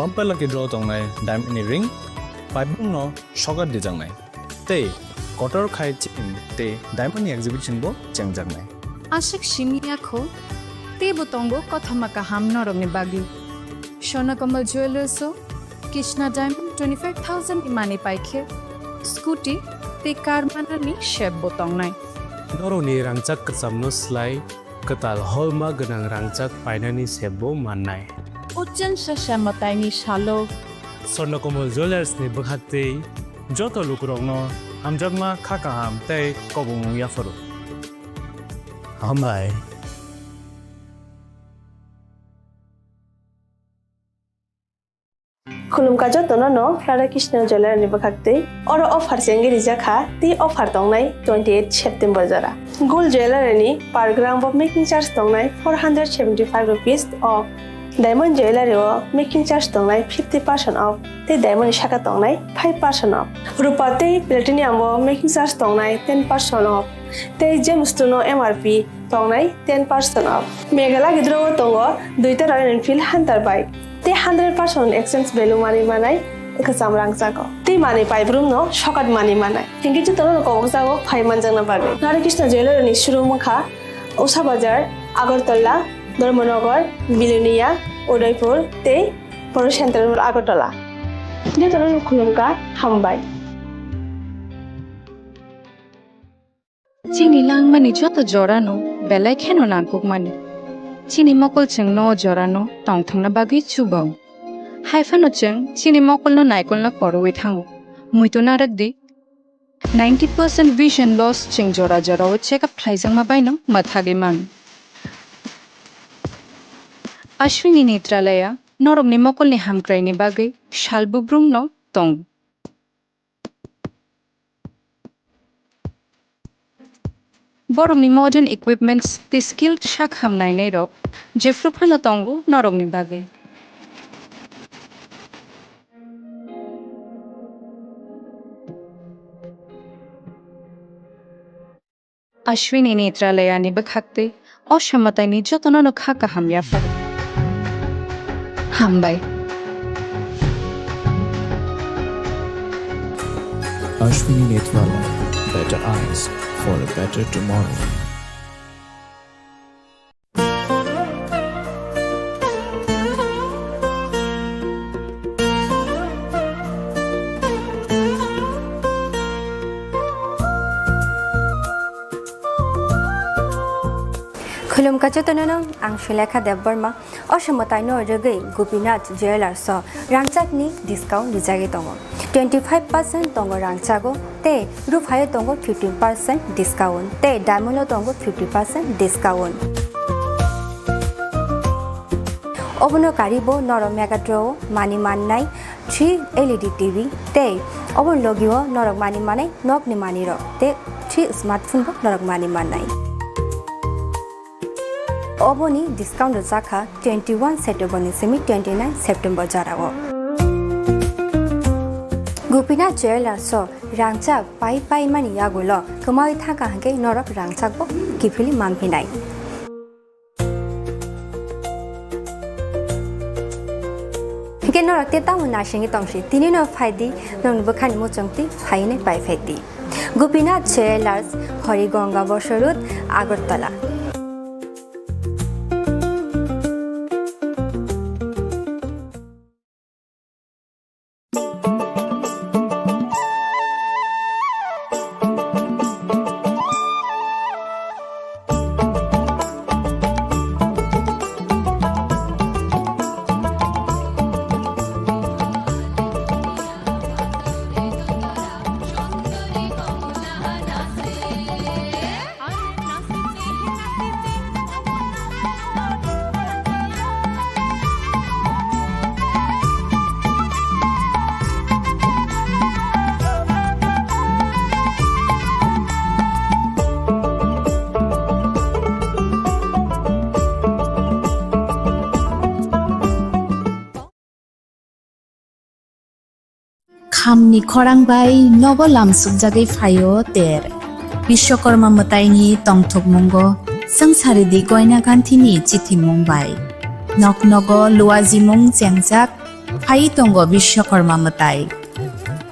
bumper lucky draw tongnai diamond ring paibung no shogar de jangnai te kotor khai chin te diamond exhibition bo changjangnai ashik shimia kho te botongo kothama ka hamna rongni bagi Shona Kamal Jewelers so Krishna Diamond 25,000 imani paikhe scooty te car manani shep botong nai Noroni rangchak kacamno slai katal holma ganang rangchak painani sebo mannai Ujjan shashamatai shalo Sornokomal Jewelers ni bakhate joto lukurongno hamjagma khakaham tei kobung yaforo hambai खुलुमका जतनो नो Radha Krishna jeweller नि बखाक्ते और offer सेंगे रिजाखा ती offer तंगनाय 28 सेप्टेम्बर जरा गोल्ड ज्वेलर नि per gram off making charge तंगनाय 475 रुपीस ऑफ डायमंड ज्वेलर ओ मेकिंग चार्ज तंगनाय 50% ऑफ ते डायमंड शाखा तंगनाय 5% ऑफ रूपा ते प्लेटिनियम ओ मेकिंग चार्ज तंगनाय 10% ऑफ ते जेमस्टोन एमआरपी तंगनाय 10% ऑफ मेघाला गिद्रो तंगो दुइता रॉयल एनफील्ड हंटर बाइक ते 100% एक्सचेंज वैल्यू मानी मानाय एकसाम रां जागो ते माने पाइब्रुम नो शकट मानी मानाय हिंगी जतनो को जागो 5 मानजंग ना बागे राधा कृष्ण ज्वेलर नि शुरू मखा उषा बाजार आगरतला धर्मनगर बिलोनिया उदयपुर ते बर सेंट्रल आगरतला जतनो खुलुमका हामबाय Chini lang mani joto jorano belai kheno nangkuk mani Chini mokol cheng no jorano tong thangna bagi chubau haifano cheng chini mokol no naikol na koroi thango muito narak di 90% vision loss cheng jora jora o check up thlaijang ma baino mathage man Ashwini Netralaya norok ni mokol ni hamkrai ni bagi shalbubrum no tong Borok ni modern equipments the skilled shak hamnai nei rok jefru phalo tongo norok ni bage Ashwini Netralaya ni bakhakte oshamatai ni jotono no khaka hamya far hambai Ashwini Netralaya, better eyes for a better tomorrow. खुलुमका जतनो आं सुलेखा देबबर्मा असमताय न रगै Gopinath jewellers स रांचाकनि discount रिजागे दङ 25% दङ रांचागो ते रुफाय दङ 15% discount ते diamond दङ 50% discount अबनो कारिबो नर मेगाट्रो मानि माननाय 3 LED TV ते अबन लगियो नरक मानि मानाय नकनि मानि र ते 3 स्मार्टफोन बो नरक मानि माननाय Oboni discount zaka 21 September semi 29 September jarago Gupina Jewelers so rangchak pai mani yagulo kamai thaka hange norok rangchak bo kifili mangpinai Hige norok te tamu nashingi tongshi tini no phaidi nong bukhani mo chongti phaine pai phaidi Gupina Jewelers Horigonga Boshorut Agartala Chini Khorang bai nobo lamsuk jagai phayo ter Bishwakarma mataini tongthok mungo sangsari di goina ganti ni chithi mumbai nok nogo luaji mung chengjak Hai tongo Vishwakarma matai.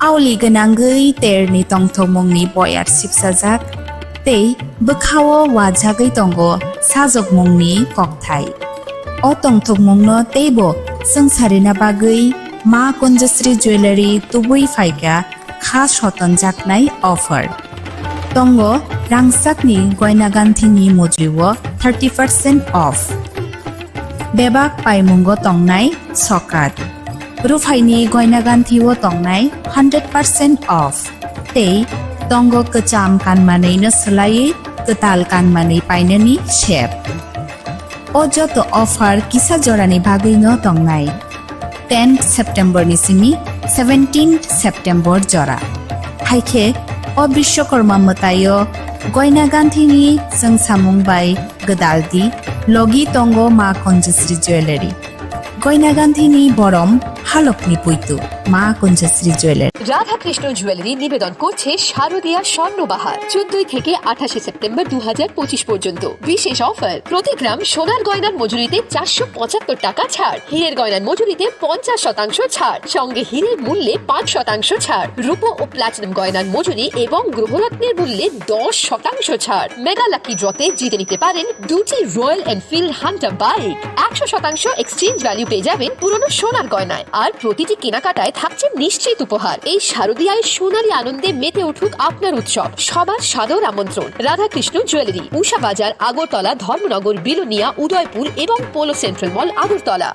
Auli ganangui terni tongthomongni boyar sipsajak tei bukhawo wajagui tongo sajokmongni kokthai. O tongthokmongno teibo sangsarina bagui Ma Konjasri Jewelry tubui faika kha sotonjaknai offer. Tongo rangsakni goina ganthini mojuiwo 30% off. Bebak paimungo tongnai sokat. Rufaini goina ganthiwo tongnai 100% off. Tei tongo kecham kanmanei no selai ketal kanmanei painani shape. O joto offer kisa jorani bagui no tongnai. 10 September ni simi 17 September jora. Haike o Vishwakarma matayo goina ganthini jeng samung bai gedaldi logi tongo Ma Konjasri Jewelry. Goina ganthini borom halokni puitu Ma Konjasri Jewelry. Radhakrishna jewellery নিবেদন করছে শারদীয়া স্বর্ণবাহার 14 থেকে 28 September 2025 পর্যন্ত বিশেষ offer প্রতি গ্রাম সোনার গয়নার মজুরিতে 475 টাকা ছাড়, হীরের গয়নার মজুরিতে 50% ছাড়, সঙ্গে হীরের মূল্যে 5% ছাড়, রূপো ও প্লাটিনাম গয়নার মজুরি এবং গ্রহরত্নের মূল্যে 10% ছাড়। মেগা লাকি ড্রতে জিতে নিতে পারেন দুটি royal Enfield Hunter bike. 100% exchange value পেয়ে যাবেন পুরনো সোনার গয়নায়, আর প্রতিটি কেনাকাটায় থাকছে নিশ্চিত উপহার। এই শারদীয়ায় সোনালী আনন্দে মেতে উঠুক আপনার উৎসব। সবার সাদর আমন্ত্রণ। রাধাকৃষ্ণ জুয়েলারি, উষা বাজার, আগরতলা, ধর্মনগর, বিলোনিয়া, উদয়পুর এবং polo central mall, Agartala.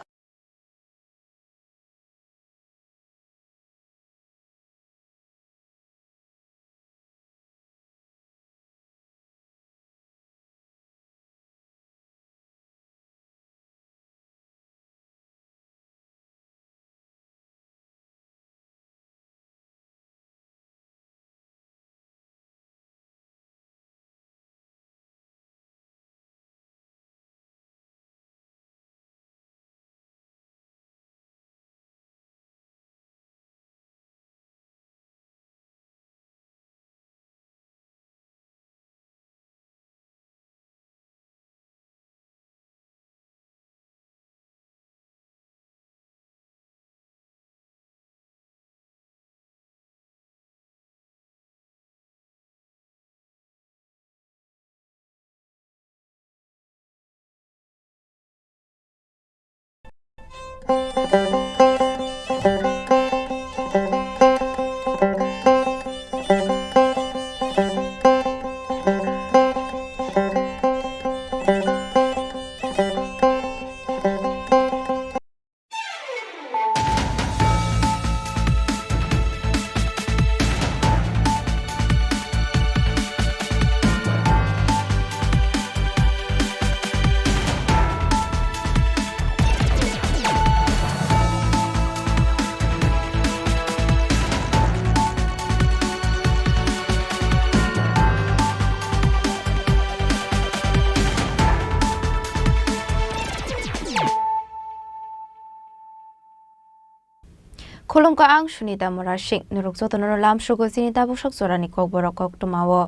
Kolongka ang Sunita Morashing nuruk jotono lam shugo sinita bushok zorani kokborok koktomawo.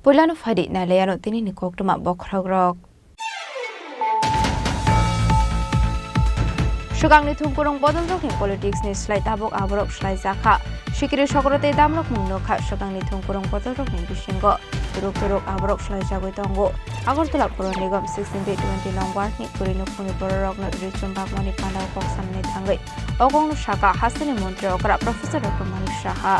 Pulano fadi na leyano tini ni koktoma bokragrok. Shugang ni thungkurong bodol rokni politics ni slai tabok aborok slai zakha. Shikiri shokrote damrok mungno kha shugang ni thungkurong bodol rokni bishingo. Turuk aborok slai jagoi tongo. Agortala Puro Nigam 16-20 long war ni Kurino Puni Borok na Rizum Bagmani Panda Boxam ni Tangai. Ogong Shaka Hasani Montri Okra Professor Dr. Mani Shaha.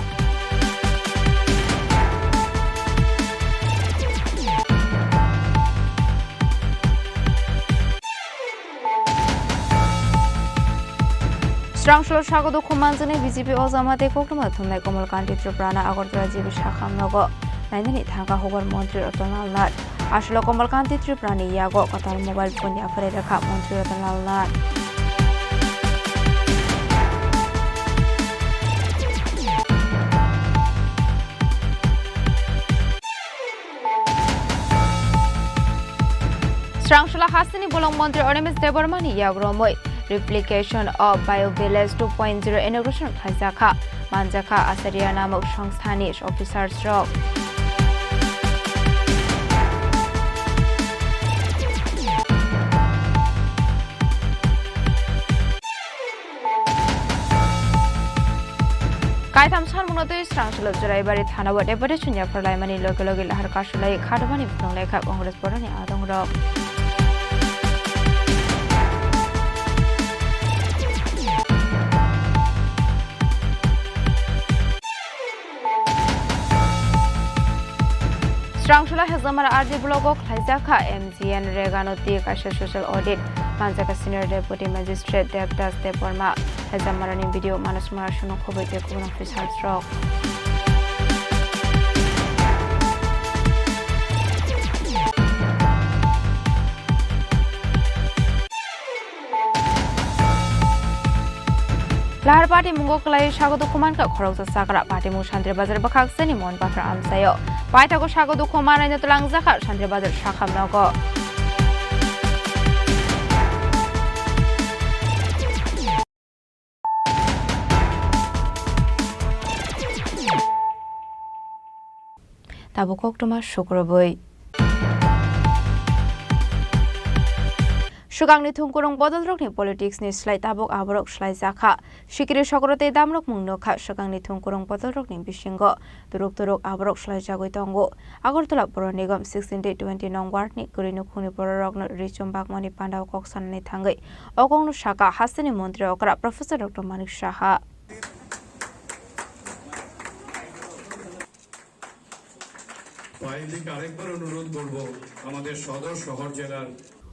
Strong Shlo Shago do Kumanzani BJP Ozamate Kokuma Tunai Komal Kanti Tripura Agortala Jibi Shakam Nogo. Nainani Thanga Hogar Montri Otonal Nat. Ashlo Komalkanti Triprani Yago Katal mobile phone ya Fareda Kap Montri Otonal Nat. Strangshula Hasani Bolong Montri Ornemis Debormani Yagromoy. Replication of Biovillage 2.0 inauguration Khazaka Manjaka Asaria Namok Shongstanish Officers Rock. Kaitam Salmono Strangelo Jerry Tana, whatever the Chunya for Limani local Harkashalai, Kadamani from Lake Congress Borani Adong Rock. Strangshula has a RD blog of Hazaka, MGN Regano Kasha Social Audit, Manzaka Senior Deputy Magistrate Devdas Deporma, has a marine video Manus Marashano Kovite Office Hard Stroke. Lahar Party Mungo Kalai Shago Kumanka Korosa Sakara Party Mushandre Bazar Bakak Senimon Bafra Amsayo. Paitago Shago Kuman and the Langzaka Shandre Bazar Shakam Nogo. Tabukok Toma Shukroboy. Shugangni Thumkurong Bodolrok ni politics ni slide tabok aborok slide zaka. Shikiri Shokorote Damrok Mungnoka Shugangni Thumkurong Bodolrok ni Bishingo. Turuk aborok slide jagoitongo. Agortola Poronigam 16-20 nong ward ni Kurinu Kuni Pororok no Richum Bakmani Pandao Koksan ni Tangai. Ogong no Shaka Hasani Montri Okra Professor Dr. Manik Shaha.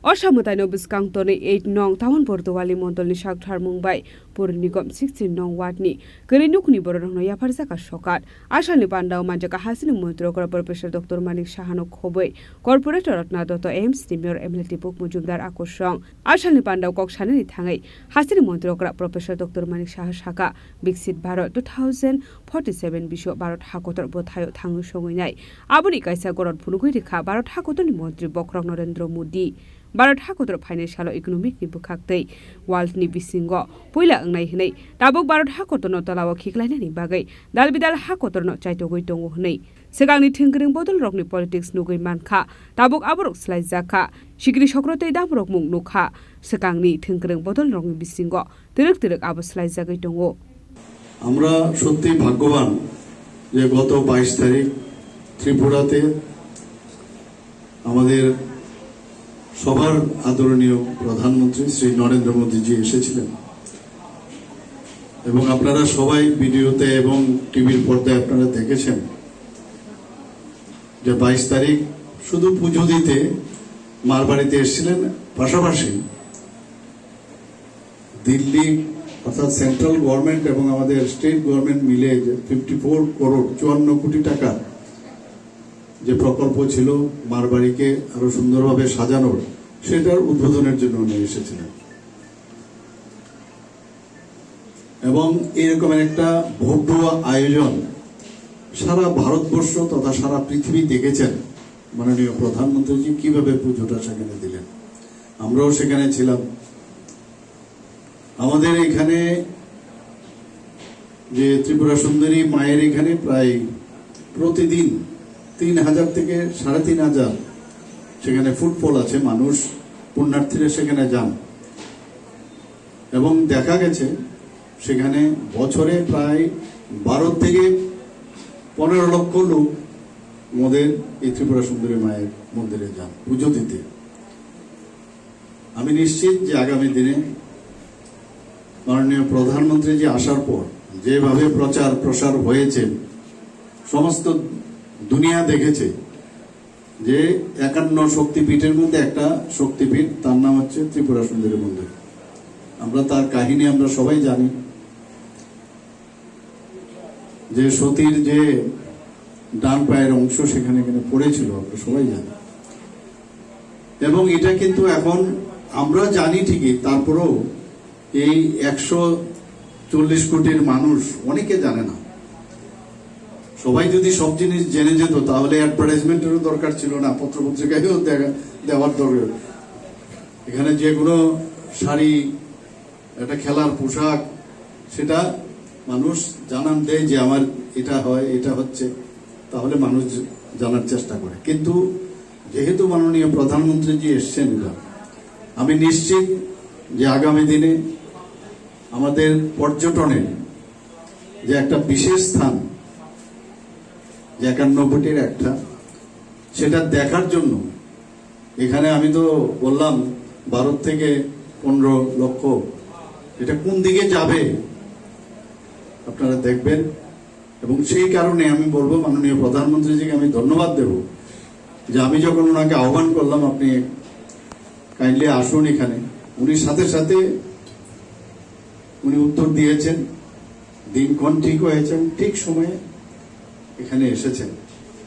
Oshamutaino Biskangtoni 8 nong Town Portuali Montoli Shaktar Mumbai Purnigom 16 nong Watni Kerinukni Borno Yaparsaka Shokat Ashani Pandao Majaka Hasini Montro Professor Dr. Manik Shahano Koboi Corporator Ratna Dr. M. Stimur Emility Book Mujumdar Akoshong Ashani Pandao Kokshani Tangai Hasini Montro Professor Dr. Manik Shah Shaka Big Seat Barot 2047 Bishop Barot Hakotor Bothayo Tangu Showinai Abuni Kaisa Gorod Punuguika Barot Hakotoni Montri Bokrok Norendro Mudi Barot Hakotor Financial Economic ni Bukakte Walt ni Bisingo Puila Ngai Hne Tabuk Barot Hakotor no Talawa Kiklana ni Bagai Dalbidal Hakotor no Chaito Goitongo Hne Segangni Tinkering Bodol Rock ni Politics Nugui Manka Tabuk Aborok Slai Zaka Shikri Shokrote Dabrok Mung Nukha Segangni Tinkering Bodol Rock ni Bisingo Direk Abo Slai Zagai Tongo আমরা সত্যি ভাগ্যবান যে গত 22 তারিখ ত্রিপুরাতে আমাদের সবার আদরণীয় প্রধানমন্ত্রী শ্রী নরেন্দ্র মোদীজি এসেছিলেন এবং আপনারা সবাই ভিডিওতে এবং টিভির পর্দায় আপনারা দেখেছেন যে 22 তারিখ শুধু পূজো দিতে মার বাড়িতে এসেছিলেন পাশাপাশি দিল্লি অর্থাৎ সেন্ট্রাল গভর্নমেন্ট এবং আমাদের স্টেট গভর্নমেন্ট মিলে 54 করোড় 54 কোটি টাকা যে প্রকল্প ছিল মারবাড়িকে আরো সুন্দরভাবে সাজানোর সেটার উদ্বোধনের জন্য উনি এসেছিলেন এবং এরকম একটা ভব্য আয়োজন সারা ভারতবর্ষ তথা সারা পৃথিবী দেখেছেন মাননীয় প্রধানমন্ত্রীজি কিভাবে পুজোটা সেখানে দিলেন আমরাও সেখানে ছিলাম আমাদের এখানে যে ত্রিপুরা সুন্দরী মায়ের এখানে প্রায় প্রতিদিন 3000 থেকে 3500 সেখানে ফুটফল আছে মানুষ পুণ্যার্থীরা সেখানে যান এবং দেখা গেছে সেখানে বছরে প্রায় 12 থেকে 15 লক্ষ লোক আমাদের এই ত্রিপুরা সুন্দরী মায়ের মন্দিরে যান পুজো দিতে আমি নিশ্চিত যে আগামী দিনে মাননীয় প্রধানমন্ত্রী যে আসার পর যেভাবে প্রচার প্রসার হয়েছে সমস্ত দুনিয়া দেখেছে যে 51 শক্তিপীঠের মধ্যে একটা শক্তিপীঠ তার নাম হচ্ছে ত্রিপুরা সুন্দরী মন্দির আমরা তার কাহিনী আমরা সবাই জানি যে সতীর যে ডান পায়ের অংশ সেখানে পড়েছিল আমরা সবাই জানি এবং এটা কিন্তু এখন আমরা জানি ঠিকই তারপরেও এই 140 কোটির মানুষ অনেকে জানে না সবাই যদি সব জিনিস জেনে যেত তাহলে অ্যাডভার্টাইজমেন্টেরও দরকার ছিল না পত্রপত্রিকায়ও দেওয়ার দরকার এখানে যে কোনো শাড়ি একটা খেলার পোশাক সেটা মানুষ জানান দেয় যে আমার এটা হয় এটা হচ্ছে তাহলে মানুষ জানার চেষ্টা করে কিন্তু যেহেতু মাননীয় প্রধানমন্ত্রীজি এসেছেন আমি নিশ্চিত যে আগামী দিনে আমাদের পর্যটনের যে একটা বিশেষ স্থান, যে 91টির একটা, সেটা দেখার জন্য এখানে আমি তো বললাম 12 থেকে 15 লক্ষ, এটা কোন দিকে যাবে আপনারা দেখবেন। এবং সেই কারণে আমি বলবো মাননীয় প্রধানমন্ত্রীজিকে আমি ধন্যবাদ দেব যে আমি যখন ওনাকে আহ্বান করলাম আপনি কাইন্ডলি আসুন এখানে, উনি সাথে সাথে উনি উত্তর দিয়েছেন, দিনক্ষণ ঠিক হয়েছে এবং ঠিক সময়ে এখানে এসেছেন।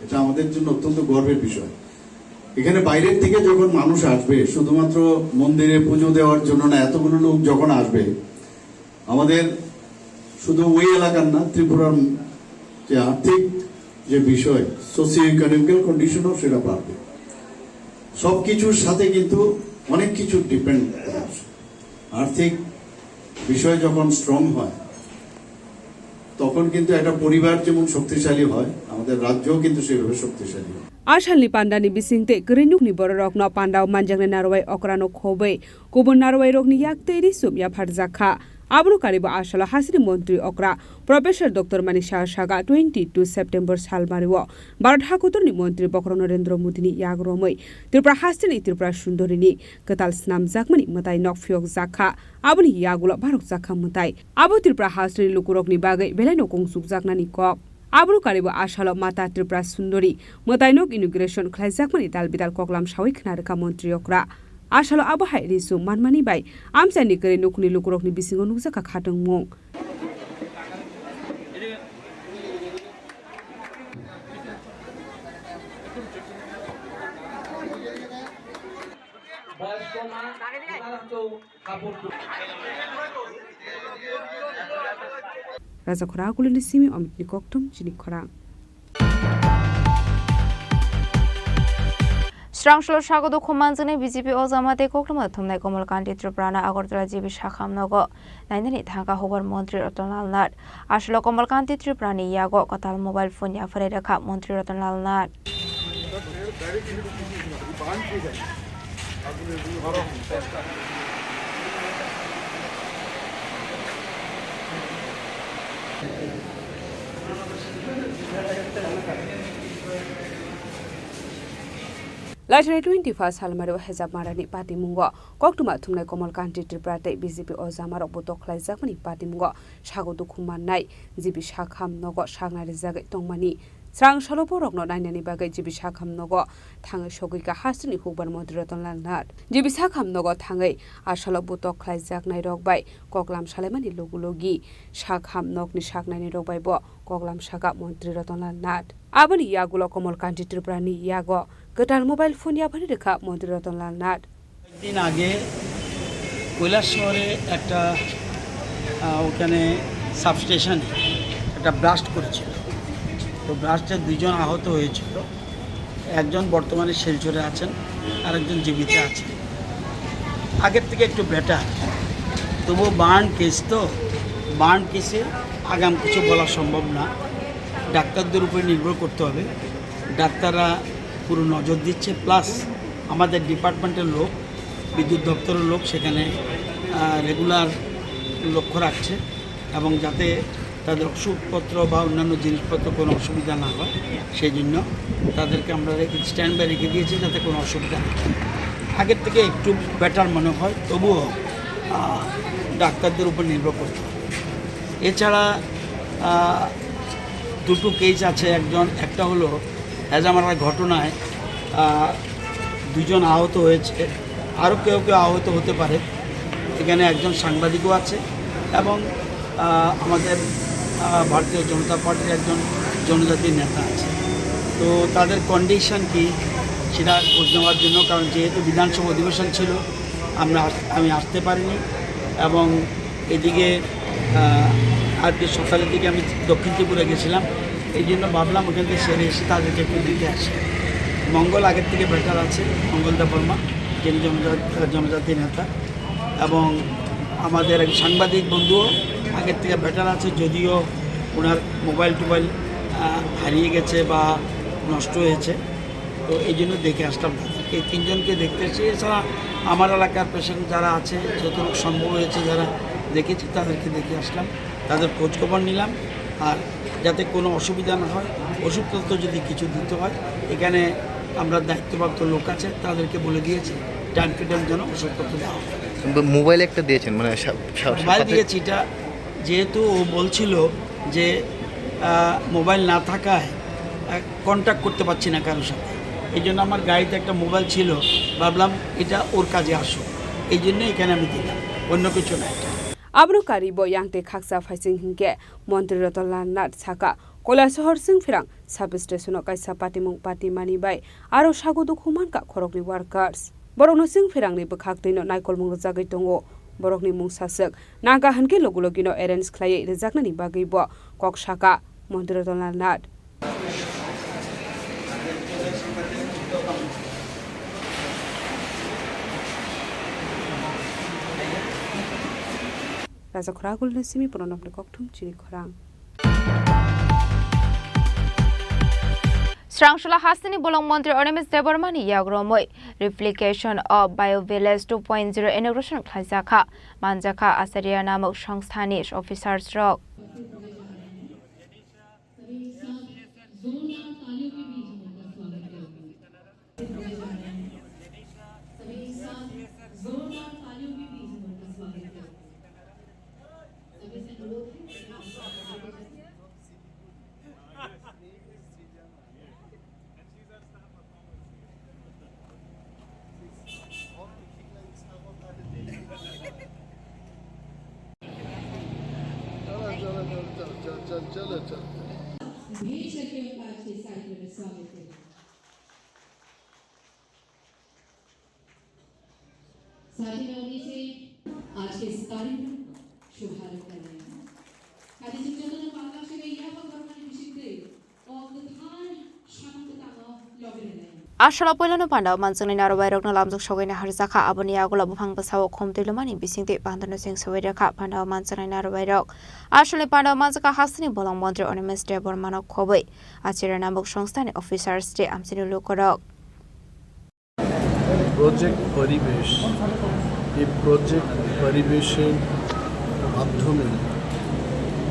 এটা আমাদের জন্য অত্যন্ত গর্বের বিষয়। এখানে বাইরের থেকে যখন মানুষ আসবে শুধুমাত্র মন্দিরে পুজো দেওয়ার জন্য না, এতগুলো লোক যখন আসবে, আমাদের শুধু ওই এলাকার না, ত্রিপুরার যে আর্থিক যে বিষয়, সোশিও ইকোনমিক্যাল কন্ডিশনও সেটা বাড়বে। সবকিছুর সাথে কিন্তু অনেক কিছু ডিপেন্ড করে। আর্থিক বিষয় যখন স্ট্রং হয় তখন কিন্তু একটা পরিবার যেমন শক্তিশালী হয়, আমাদের রাজ্যও কিন্তু সেভাবে শক্তিশালী হয়। Ashalni pandani bisingte grenukni bororokno pandau manjangne narwai okrano khobe kubun narwai rokni yakte ri sumya pharjakha abru kariba ashala hasri mantri okra Professor Dr. Manik Saga 22 September salmariwo Bharat hakutorni mantri Bokro Narendra Modi ni yagromai Tripura hasri Tripura sundorini ketal snam jakmani matai nokfiok jakha abuni yagulo Bharok jakha matai abu Tripura hasri lukurokni bagai belai nokongsuk jaknani kok Abru karibo ashalo mata Tripura sundori matainok inauguration khlaijakmani dalbidal koklam sawi khnarka mantri okra ashalo abu hai risu manmani bai amsani kare nukni lukurokni bisingo nukjaka khatong mong Raja Khorang kulini simi amit ni koktom Chini Khorang. Strangshlo Shago do Kumanzane BJP Ozamate Koklama Tumne Komal Kanti Triprana Agortra Jibi Shakam Nogo Nainani Tanka Hobar Montri Rotonal Nat Ashlo Komal Kanti Triprani Yago Kotal mobile phone Yafareda Kap Montri Rotonal Nat Later 21 Salmaro has a marani party mungo, Koktuma Tumne Komal Kanti Triprate, BJP Ozamaro Botoklai Zakmani party mungo, Shago do Kumanai, Zibi Shakam Nogo, Shangna Zag Tongmani, Strang Shaloborok no Nainani Bagay, Jibi Shakam Nogo, Tanga Shogika Hastini Huban Moderaton Landnat, Jibi Sakam Nogo Tangai, Ashalo Botoklai Zaknai Rog by Koklam Shalemani Logulogi, Shakam Nokni Shaknani Rog by Bo, Koklam Shaka Moderaton Landnat. Abani Yagulo Komal Kanti Triprani Yago. Gotal mobile phone याभरी रेखा मंत्री रतनलाल नाथ दिन आगे কৈলাস শহরে একটা ওখানে substation একটা blast করেছিল তো ব্লাস্টে দুইজন আহত হয়েছিল একজন বর্তমানে শিলচরে আছেন আর একজন জীবিত আছেন আগের থেকে একটু বেটার তবু বার্ন কেস তো বার্ন কেসে আগাম কিছু বলা সম্ভব না ডাক্তারদের উপর নির্ভর করতে হবে ডাক্তাররা পুরো নজর দিচ্ছে প্লাস আমাদের ডিপার্টমেন্টের লোক বিদ্যুৎ দপ্তরের লোক সেখানে রেগুলার লক্ষ্য রাখছে এবং যাতে তাদের ওষুধপত্র বা অন্যান্য জিনিসপত্র কোনো অসুবিধা না হয় সেই জন্য তাদেরকে আমরা স্ট্যান্ড বাই রেখে দিয়েছি যাতে কোনো অসুবিধা না হয় আগের থেকে একটু বেটার মনে হয় তবুও ডাক্তারদের উপর নির্ভর করতে হবে এছাড়া দুটো কেস আছে একটা হলো হেজামারা ঘটনায় দুজন আহত হয়েছে আরও কেউ আহত হতে পারে এখানে একজন সাংবাদিকও আছে এবং আমাদের ভারতীয় জনতা পার্টির একজন জনজাতি নেতা আছে তো তাদের কন্ডিশন কি সেটা খোঁজ নেওয়ার জন্য কারণ যেহেতু বিধানসভা অধিবেশন ছিল আমি আসতে পারিনি এবং এদিকে আজকে সকালের দিকে আমি দক্ষিণ ত্রিপুরা গেছিলাম এই জন্য ভাবলাম ওখান থেকে সেরে এসে তাদেরকে একটু দিকে আসি মঙ্গল আগের থেকে বেটার আছে মঙ্গলদা বর্মা যিনি জনজাতি নেতা এবং আমাদের এক সাংবাদিক বন্ধুও আগের থেকে বেটার আছে যদিও ওনার মোবাইল টোবাইল হারিয়ে গেছে বা নষ্ট হয়েছে তো এই জন্য দেখে আসলাম তাদেরকে এই তিনজনকে দেখতে এসে এছাড়া আমার এলাকার পেশেন্ট যারা আছে যতটুকু সম্ভব হয়েছে যারা দেখেছি তাদেরকে দেখে আসলাম তাদের খোঁজখবর নিলাম আর যাতে কোনো অসুবিধা না হয়, ওষুধপত্র যদি কিছু দিতে হয় এখানে আমরা দায়িত্বপ্রাপ্ত লোক আছে তাদেরকে বলে দিয়েছি টাইম টু টাইম যেন ওষুধপত্র দেওয়া হয়। মোবাইল একটা দিয়েছেন মানে মোবাইল দিয়েছি, এটা যেহেতু ও বলছিল যে মোবাইল না থাকায় কন্ট্যাক্ট করতে পারছি না কারোর সাথে, এই জন্য আমার গাড়িতে একটা মোবাইল ছিল, ভাবলাম এটা ওর কাজে আসুক, এই জন্য এখানে আমি দিলাম, অন্য কিছু না। Abro karibo yang te khaksa faising hingke Mantri Ratolan Nat Saka Kolasahar Sing Firang Substation of Kaisa Patimung Pati Mani Bay Aro Shagudu Humanka Korokni Workers Borono Sing Firang ni Bakakino Naikol Mungazagitongo Borokni Mungsasak Naga Hanke Logulogino Erens Clay the Zaknani Bagibo Kok Shaka Mantri Ratolan Nat Raja Khoragul Nesimi Pronok Koktum Chini Khorang Strangshula Hasini Bolong Montre Ornemis Debormani Yagromoi Replication of Biovillage 2.0 Integration Klazaka Manjaka Asaria Namok Shangstanish Officers Rock आज के इस कार्यक्रम शुभारंभ कर रहे हैं Ladies and gentlemen, Bangladesh में यह परमाणु विषय of the time शांतता लगे Ashala Polano Panda, Manson in Arabic Nalamzo Shogin Harzaka, Abonia Golabang Basao, Com Tilumani, Bissing Bandana Sing Saveda Cap, Panda Manson in Arabic. Ashley Panda Manzaka Hasni, Bolong Montre Ornaments Debor Mano Kobe, Asira Namok Shongstani, Officers Stay Amsinu Lukorok. Project Paribesh, a project Paribeshin Abdomen,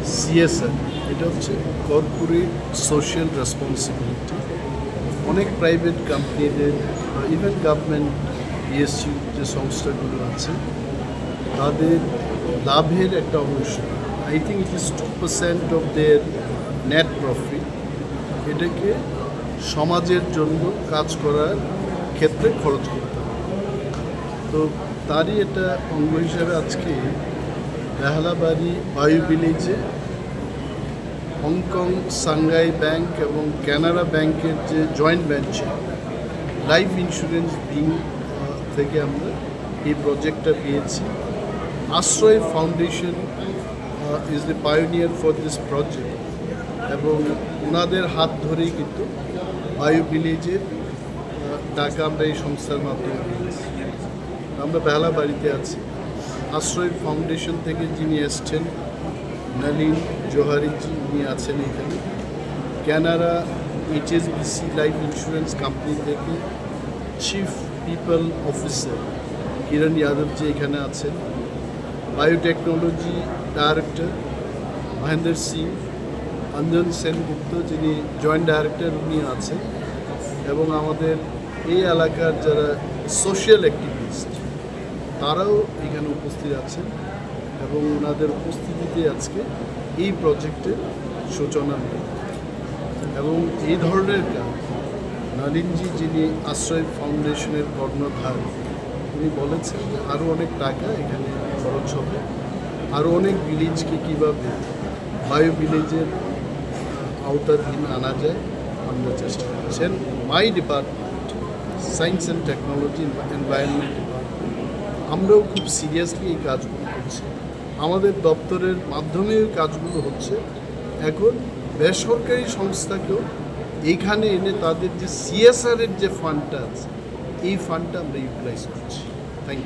CSR, it is Corporate Social Responsibility. অনেক private কোম্পানিদের even government PSU যে সংস্থাগুলো আছে তাদের লাভের একটা অংশ I think it is 2% of their net profit এটাকে সমাজের জন্য কাজ করার ক্ষেত্রে খরচ করতে হবে তো তারই এটা অঙ্গ হিসাবে আজকে বেহালাবাড়ি বায়ু ভিলেজে হংকং সাংঘাই ব্যাংক এবং কানাডা ব্যাংকের যে joint venture life insurance being থেকে আমরা এই প্রজেক্টটা পেয়েছি আশ্রয় foundation is the pioneer for this project এবং ওনাদের হাত ধরেই কিন্তু বায়ু ভিলেজের টাকা আমরা এই সংস্থার মাধ্যমে পেয়েছি আমরা বেহালাবাড়িতে আছি আশ্রয় ফাউন্ডেশন থেকে যিনি এসছেন নলিন জোহারিজি উনি আছেন এখানে Canada HSBC life insurance company থেকে চিফ পিপল অফিসার কিরণ যাদবজি এখানে আছেন বায়োটেকনোলজি ডাইরেক্টর মহেন্দ্র সিং অঞ্জন সেনগুপ্ত যিনি জয়েন্ট ডাইরেক্টর উনি আছেন এবং আমাদের এই এলাকার যারা সোশ্যাল অ্যাক্টিভিস্ট তারাও এখানে উপস্থিত আছেন এবং ওনাদের উপস্থিতিতে আজকে এই প্রজেক্টের সূচনা হয় এবং এই ধরনের কাজ নলিনজি যিনি আশ্রয় ফাউন্ডেশনের কর্ণধার উনি বলেছেন যে আরও অনেক টাকা এখানে খরচ হবে আরও অনেক ভিলেজকে কীভাবে বায়ু ভিলেজের আওতাধীন আনা যায় আমরা চেষ্টা করছেন মাই department science and technology environment department আমরাও খুব সিরিয়াসলি এই কাজগুলো করছি আমাদের দপ্তরের মাধ্যমে এই কাজগুলো হচ্ছে এখন বেসরকারি সংস্থাকেও এইখানে এনে তাদের যে সিএসআরের যে ফান্ডটা আছে এই ফান্ডটা আমরা ইউটিলাইজ করছি থ্যাংক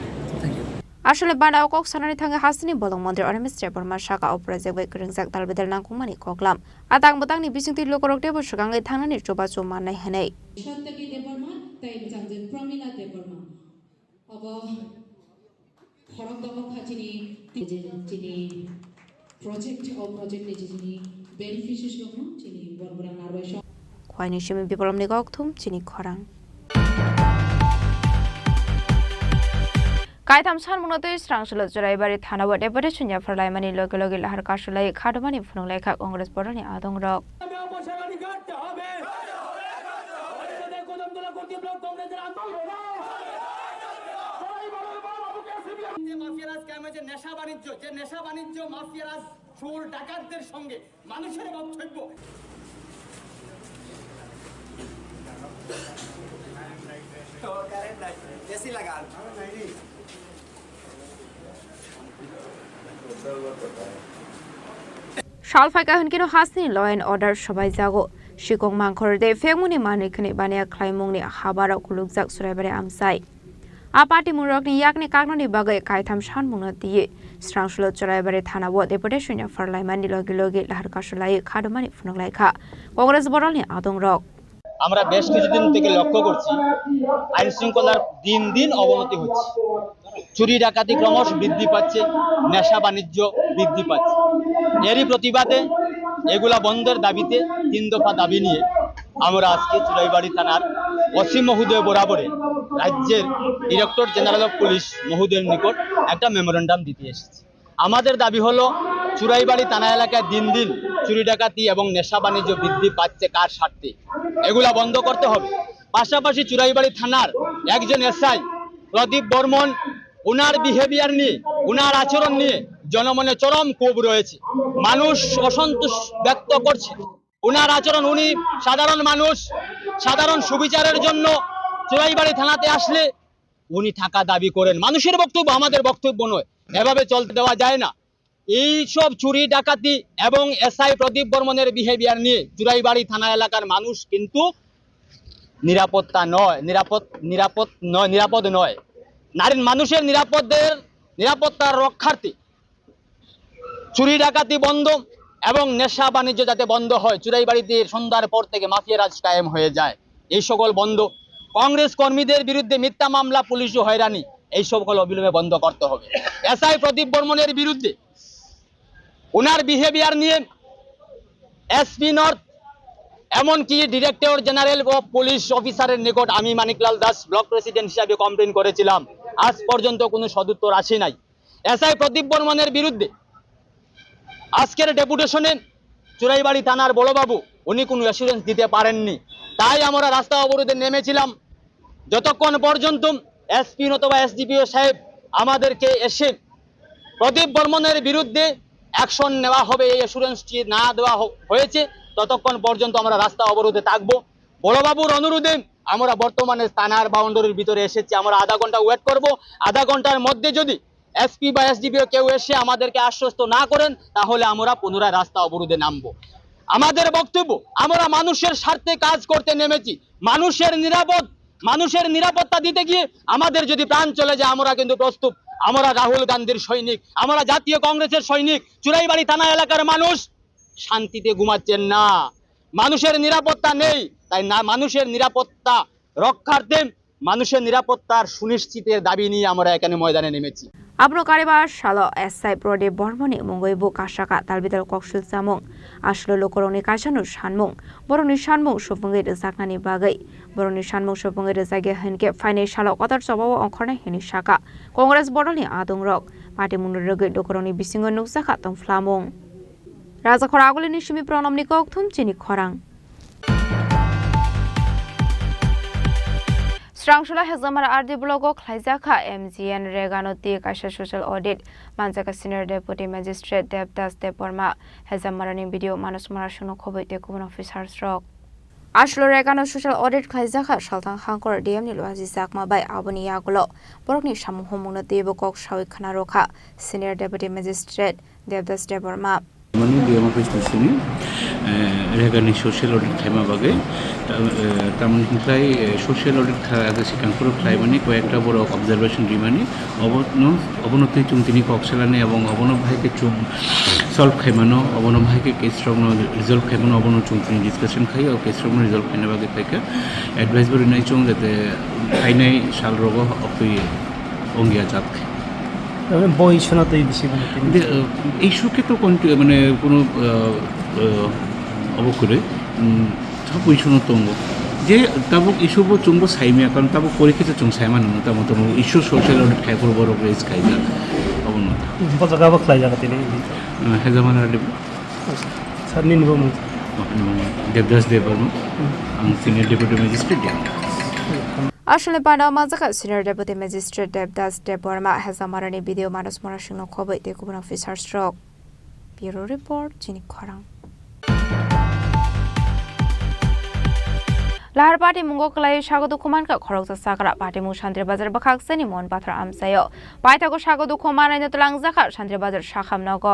ইউ আসলে বানাও কক সানানি থাঙ্গে হাসিনি বলং মন্দির অনেমিস চেপরমা শাখা অপ্রজেক্ট by গরিংজাক দালবেদাল নাংকুমানি koklam atang batangni bisingti lokorok debo sugangai thangnani choba choma nai hanai Satyaki Debbarma তাই জানজেন প্রমিলা দেববর্মা অব খরক দমক খাচিনি যিনি প্রজেক্ট ও প্রজেক্ট যিনি beneficiaries lokno chini borborang narwai khwaini shimi bipromni gokthum chini khorang কাইথাম সানমুনতে স্রাংসল জরাইবারি থানাবো ডেপুটি সুনিয়া ফরলাইমানি লগে লগে লাহার কাশলাই খাদমানি ফুনংলাইখা কংগ্রেস বড়নি আদং রক নেশা বাণিজ্য মাফিয়ারাজ চোর ডাকাতদের সঙ্গে মানুষের বক্তব্য সালফাইকা হুনকিনো হাসনি ল এন্ড অর্ডার সবাই জাগো শিকং মাংখর দে ফেমুনি মানিকনি বানিয়া খ্লাইমংনি হাবারাও কুলুকজাক সুরাইবারে আমসাই আপাটি মুরকনি ইয়াকনি কাকননি বাগে কাইথাম সানমুনা দিয়ে স্রাংসল চরাইবারে থানাবো ডেপুটি সুনিয়া ফরলাইমানি লগে লগে লাহার কাশলাই খাদমানি ফুনংলাইখা কংগ্রেস বড়নি আদং রক আমরা বেশ কিছুদিন থেকে লক্ষ্য করছি আইন শৃঙ্খলার দিন দিন অবনতি হচ্ছে চুরি ডাকাতি ক্রমশ বৃদ্ধি পাচ্ছে নেশা বাণিজ্য বৃদ্ধি পাচ্ছে এরই প্রতিবাদে এগুলা বন্ধের দাবিতে 3 দফা দাবি নিয়ে আমরা আজকে চুরাইবাড়ি থানার অসীম মহোদয় বরাবরে রাজ্যের ডিরেক্টর জেনারেল অফ পুলিশ মহোদয়ের নিকট একটা মেমোরেন্ডাম দিতে এসেছি। আমাদের দাবি হলো চুরাইবাড়ি থানা এলাকায় দিন দিন চুরি ডাকাতি এবং নেশা বাণিজ্য বৃদ্ধি পাচ্ছে কার স্বার্থে এগুলা বন্ধ করতে হবে। পাশাপাশি চুরাইবাড়ি থানার একজন এসআই প্রদীপ বর্মন উনার বিহেভিয়ার নিয়ে উনার আচরণ নিয়ে জনমনে চরম ক্ষোভ রয়েছে, মানুষ অসন্তোষ ব্যক্ত করছে উনার আচরণ। উনি সাধারণ মানুষ, সাধারণ সুবিচারের জন্য চুরাইবাড়ি থানাতে আসলে উনি টাকা দাবি করেন। মানুষের বক্তব্য, আমাদের বক্তব্য নয়, এভাবে চলতে দেওয়া যায় না। এই সব চুরি ডাকাতি এবং এসআই প্রদীপ বর্মনের বিহেভিয়ার নিয়ে চুরাইবাড়ি থানা এলাকার মানুষ কিন্তু নিরাপদ নয়। মানুষের নিরাপত্তার রক্ষার্থে চুরি ডাকাতি বন্ধ এবং নেশা বাণিজ্য যাতে বন্ধ হয়, চুরাইবাড়িতে সন্ধ্যার পর থেকে মাফিয়ারাজ কায়েম হয়ে যায়, এই সকল বন্ধ। কংগ্রেস কর্মীদের বিরুদ্ধে মিথ্যা মামলা, পুলিশ হয়রানি, এই সকল অবিলম্বে বন্ধ করতে হবে। এসআই প্রদীপ বর্মনের বিরুদ্ধে ওনার বিহেভিয়ার নিয়ে এসপি নর্থ এমনকি ডিরেক্টর জেনারেল অফ পুলিশ অফিসারের নিকট আমি মানিকলাল দাস ব্লক প্রেসিডেন্ট হিসাবে কমপ্লেন করেছিলাম, আজ পর্যন্ত কোনো সদুত্তর আসে নাই। এসআই প্রদীপ বর্মনের বিরুদ্ধে আজকের ডেপুটেশনে চুরাইবাড়ি থানার বড়বাবু উনি কোনো অ্যাসুরেন্স দিতে পারেননি, তাই আমরা রাস্তা অবরোধে নেমেছিলাম যতক্ষণ পর্যন্ত এসপি অথবা এসডিপিও সাহেব আমাদেরকে এসে প্রদীপ বর্মনের বিরুদ্ধে অ্যাকশন নেওয়া হবে এই অ্যাসুরেন্সটি না দেওয়া হয়েছে ততক্ষণ পর্যন্ত আমরা রাস্তা অবরোধে থাকবো। বড়বাবুর অনুরোধে আমরা বর্তমানে থানার বাউন্ডারির ভিতরে এসেছি, আমরা আধা ঘন্টা ওয়েট করব। আধা ঘন্টার মধ্যে যদি এসপি বা এসডিপিও কেউ এসে আমাদেরকে আশ্বস্ত না করেন তাহলে আমরা পুনরায় রাস্তা অবরোধে নামবো। আমাদের বক্তব্য, আমরা মানুষের স্বার্থে কাজ করতে নেমেছি, মানুষের নিরাপত্তা দিতে গিয়ে আমাদের যদি প্রাণ চলে যায় আমরা কিন্তু প্রস্তুত। আমরা রাহুল গান্ধীর সৈনিক, আমরা জাতীয় কংগ্রেসের সৈনিক। চুরাইবাড়ি থানা এলাকার মানুষ শান্তিতে ঘুমাচ্ছেন না, মানুষের নিরাপত্তা নেই, তাই না মানুষের নিরাপত্তা রক্ষার্থে মানুষের নিরাপত্তার সুনিশ্চিতের দাবি নিয়ে আমরা এখানে ময়দানে নেমেছি। Abno karibar shalo SI Prode Bormoni Mongoibu Kashaka Talbital Kokshul Samong Ashlo Lokoroni Kashanu Shanmong Boroni Shanmong Shopungi Zakani Bagai Boroni Shanmong Shopungi Zage Henke Fine Shalo Otter Sobo on Corne Henishaka Congress Boroni Adong Rock Party Mundurugi Lokoroni Bisingo Nusaka Tom Flamong Raza Koragoli Nishimi Pronomni Koktum Chini Khorang Strangshula Hazamar Ardi Blogo Klaizaka MGN Reganoti Kasha Social Audit Manzaka Senior Deputy Magistrate Devdas Deporma Hazamaranin Video Manus Marashuno Kobe Tekun Officers Rock Ashlo Regano Social Audit Klaizaka Shaltan Hankor DM Nilwazizakma by Aboni Yagulo Borni Shamuhumuna Debo Kok Shawi Kanaroka Senior Deputy Magistrate Devdas Deporma মানে DM office নিছিনি রেগানি social audit খাইমা বাগে তারমানে প্রায় social audit খাইতে সিকাঙ্কুর খাইমানি কয়েকটা বড় অবজারভেশন রিমানি অবনতি চুমতিনি কক্সেলানি এবং অবনব ভাইকে চুম সলভ খাইমানো অবনব ভাইকে কেস রংনো রিজলভ খাইমানো অবনব চুমতিনি ডিসকাশন খাই ও কেস রংনো রিজলভ খাইনা বাগে থেকে অ্যাডভাইস বরি নাই চুম যাতে খাইনাই সাল রোগ অপি অঙ্গিয়া জাত খাই বই শোনাতেই বেশি মানে এই সুখে তো মানে কোনো অবকরে বই শোনাতঙ্গ যে তাবuk isubo chungbo saimia karon tabuk porikita chung saiman no tamo tamo isu social audit khai Kokborok raise khaija obon bajaga baklai jaga tini hejaman ali sarnin bo mu devdas debarma ang senior deputy magistrate dia আসলে পানা মাজাকা senior deputy magistrate Debdas Debbarma হেজামারানি video মানুষ মরা সিংহ খবর দেখুন officer stroke bureau report চিনি খরাং লাহার party মুঙ্গ কলাই স্বাগত কুমানকা খরক সাকরা পার্টি মু শান্তির বাজার বাখাকসানি মন পাথর আমসায় পাইথাগো স্বাগত কুমানাইনে তলাং জাখা শান্তির বাজার শাখামনগ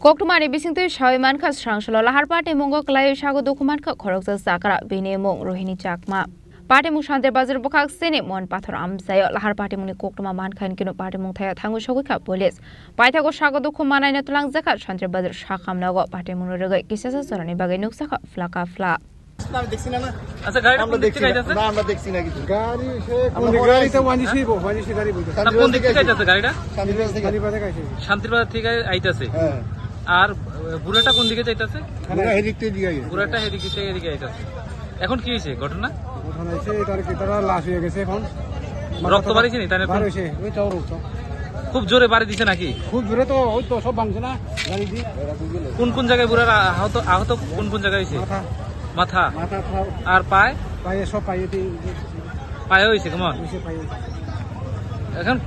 কোকটুমানি বিসিংতে সয়মানকা স্রাংশল লাহার পার্টি মুঙ্গ কলাই স্বাগত কুমানকা খরক সাকরা বিনে মুং রোহিণী চাকমা পার্টি মু শান্তির বাজার বাখাকসানি মন পাথর আমসায় লাহার পার্টি মুনি কোকটুমা মানখান কিনো পার্টি মুং থায়া থাঙ্গু সগৈখা পুলিশ পাইথাগো স্বাগত কুমানাইনে তলাং জাখা শান্তির বাজার শাখামনগ পার্টি মুন রগৈ কিসাসা সরনি বাগৈ নুকসাখা ফ্লাকা ফ্লা দেখছি না আচ্ছা গাড়ি আমরা দেখছি না আমরা দেখছি না কিছু গাড়ি গাড়িতে ওয়ানিশি গাড়ি বলতে কোন দিক থেকে আইতাছে গাড়িটা শান্তিরবাজার থেকে আইতাছে হ্যাঁ আর বুড়াটা কোন দিকে যাইতাছে বুড়া হেদিক থেকে দিয়ে বুড়াটা হেদিক থেকে এদিকে আইতাছে এখন কি হইছে ঘটনা হইছে তারা লাশ হয়ে গেছে এখন রক্ত বাড়িছে নি তাই বার হইছে ওই তো রক্ত খুব জোরে বাড়ি দিছে নাকি খুব জোরে তো ওই তো সব ভাঙছে না গাড়ি দি কোন জায়গায় বুড়ার আহত কোন জায়গায় হইছে মাথা আর পায়ে সব পায়ে হয়েছে কেমন এখন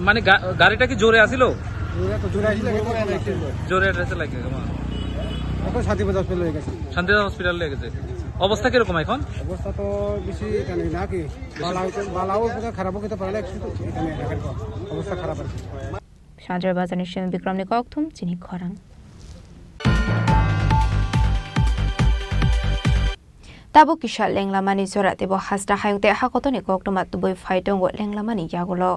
মানে গাড়িটা কি জোরে আসিল জোরে লাগে কেমন এখন শান্তি হসপিটাল লেগে গেছে অবস্থা কিরকম এখন অবস্থা তো বেশি নাকি বালাও খারাপ হতে পারে অবস্থা খারাপ আছে শান্তির বাজার নিশ্চয় বিক্রম নিকথুম চিনি খরাং Tabo kisha lenglamani zora tebo hasta hayungte hakotoni koktomat tuboi faitong lenglamani yagulo.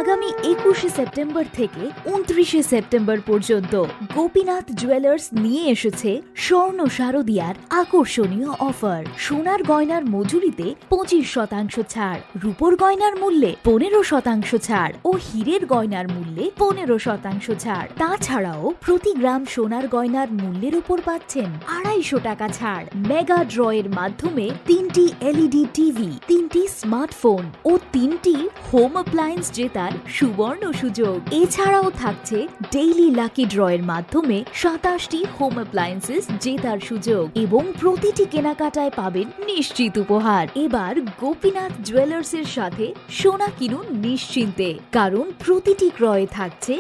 আগামী 21শে সেপ্টেম্বর থেকে 29শে সেপ্টেম্বর পর্যন্ত গোপীনাথ জুয়েলার্স নিয়ে এসেছে স্বর্ণ শারদিয়ার আকর্ষণীয় অফার। সোনার গয়নার মজুরিতে 25% ছাড়, রূপোর গয়নার মূল্যে 15% ছাড় ও হীরের গয়নার মূল্যে 15% ছাড়। তাছাড়াও প্রতি গ্রাম সোনার গয়নার মূল্যের উপর পাচ্ছেন 250 টাকা ছাড়। মেগা ড্রয়ের মাধ্যমে 3টি LED টিভি, 3টি স্মার্টফোন ও 3টি হোম অ্যাপ্লায়েন্স জেতার সুবর্ণ সুযোগ। এছাড়াও থাকছে ডেইলি লাকি ড্রয়ের মাধ্যমে 27টি হোম অ্যাপ্লায়েন্সেস জেতার সুযোগ এবং প্রতিটি কেনাকাটায় পাবেন নিশ্চিত উপহার। এবার গোপীনাথ জুয়েলার্সের সাথে সোনা কিনুন নিশ্চিন্তে, কারণ প্রতিটি ক্রয়ে থাকছে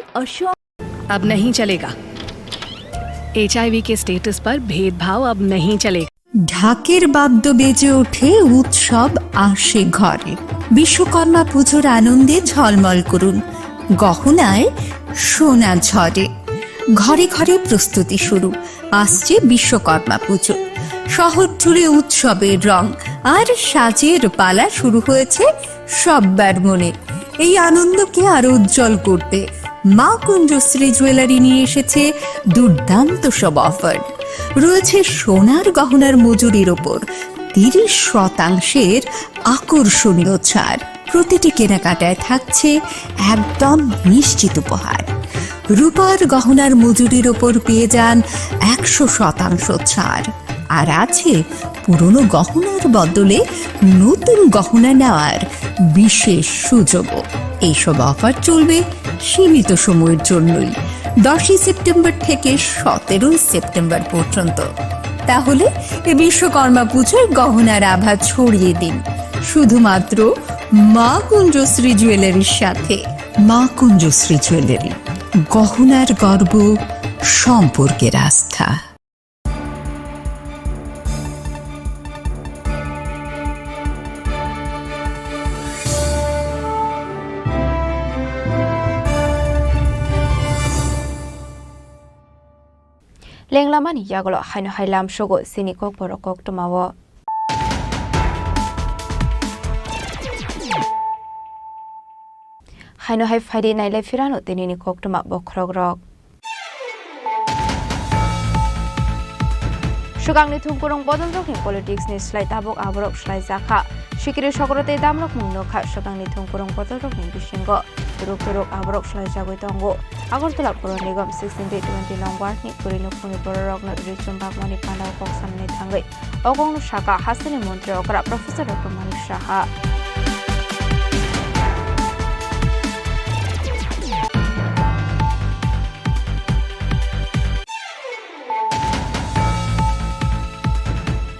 अब नहीं चलेगा। HIV के स्टेटस पर भेदभाव अब नहीं चलेगा। ঢাকের বাদ্য বেজে ওঠে, উৎসব আসে ঘরে। বিশ্বকর্মা পুজোর আনন্দে ঝলমল করুন, গহনায় সোনা ঝরে। ঘরে ঘরে প্রস্তুতি শুরু, আসছে বিশ্বকর্মা পুজো। শহর জুড়ে উৎসবের রং আর সাজের পালা শুরু হয়েছে সব্বার মনে। এই আনন্দকে আরো উজ্জ্বল করতে মা কুঞ্জশ্রী জুয়েলারি নিয়ে এসেছে দুর্দান্ত সব অফার। রয়েছে সোনার গহনার মজুরির ওপর 30% আকর্ষণীয় ছাড়। প্রতিটি কেনাকাটায় থাকছে একদম নিশ্চিত উপহার। রূপার গহনার মজুরির ওপর পেয়ে যান 100% ছাড়, আর আছে পুরনো গহনার বদলে নতুন গহনা নেওয়ার বিশেষ সুযোগও। এইসব অফার চলবে সীমিত সময়ের জন্যই, 10 সেপ্টেম্বর থেকে 17 সেপ্টেম্বর পর্যন্ত। তাহলে এই বিশ্বকর্মা পুজোয় গহনার আভা ছড়িয়ে দিন শুধুমাত্র মা কুঞ্জশ্রী জুয়েলারির সাথে। মা কুঞ্জশ্রী জুয়েলারি, গহনার গর্ব, সম্পর্কের আস্থা। Lenglamani yagulo haino hailam shogo sini Kokborok koktomawo. haino hai faide nailai firano tenini koktuma bokrogrok Sugangni thungkurung bodonrokni politics ni slai tabok aborok slai jakha Shikiri sokrote damrok mungnoka sugangni thungkurung bodonrokni bisingo turuk aborok slai jagoi tongo Agartala Puro Nigam 16-20 long warni kurinu phuni bororokno richum bagmani pandao koksamne thangai ogong shaka hasini montri okra Professor Dr. Manik Shaha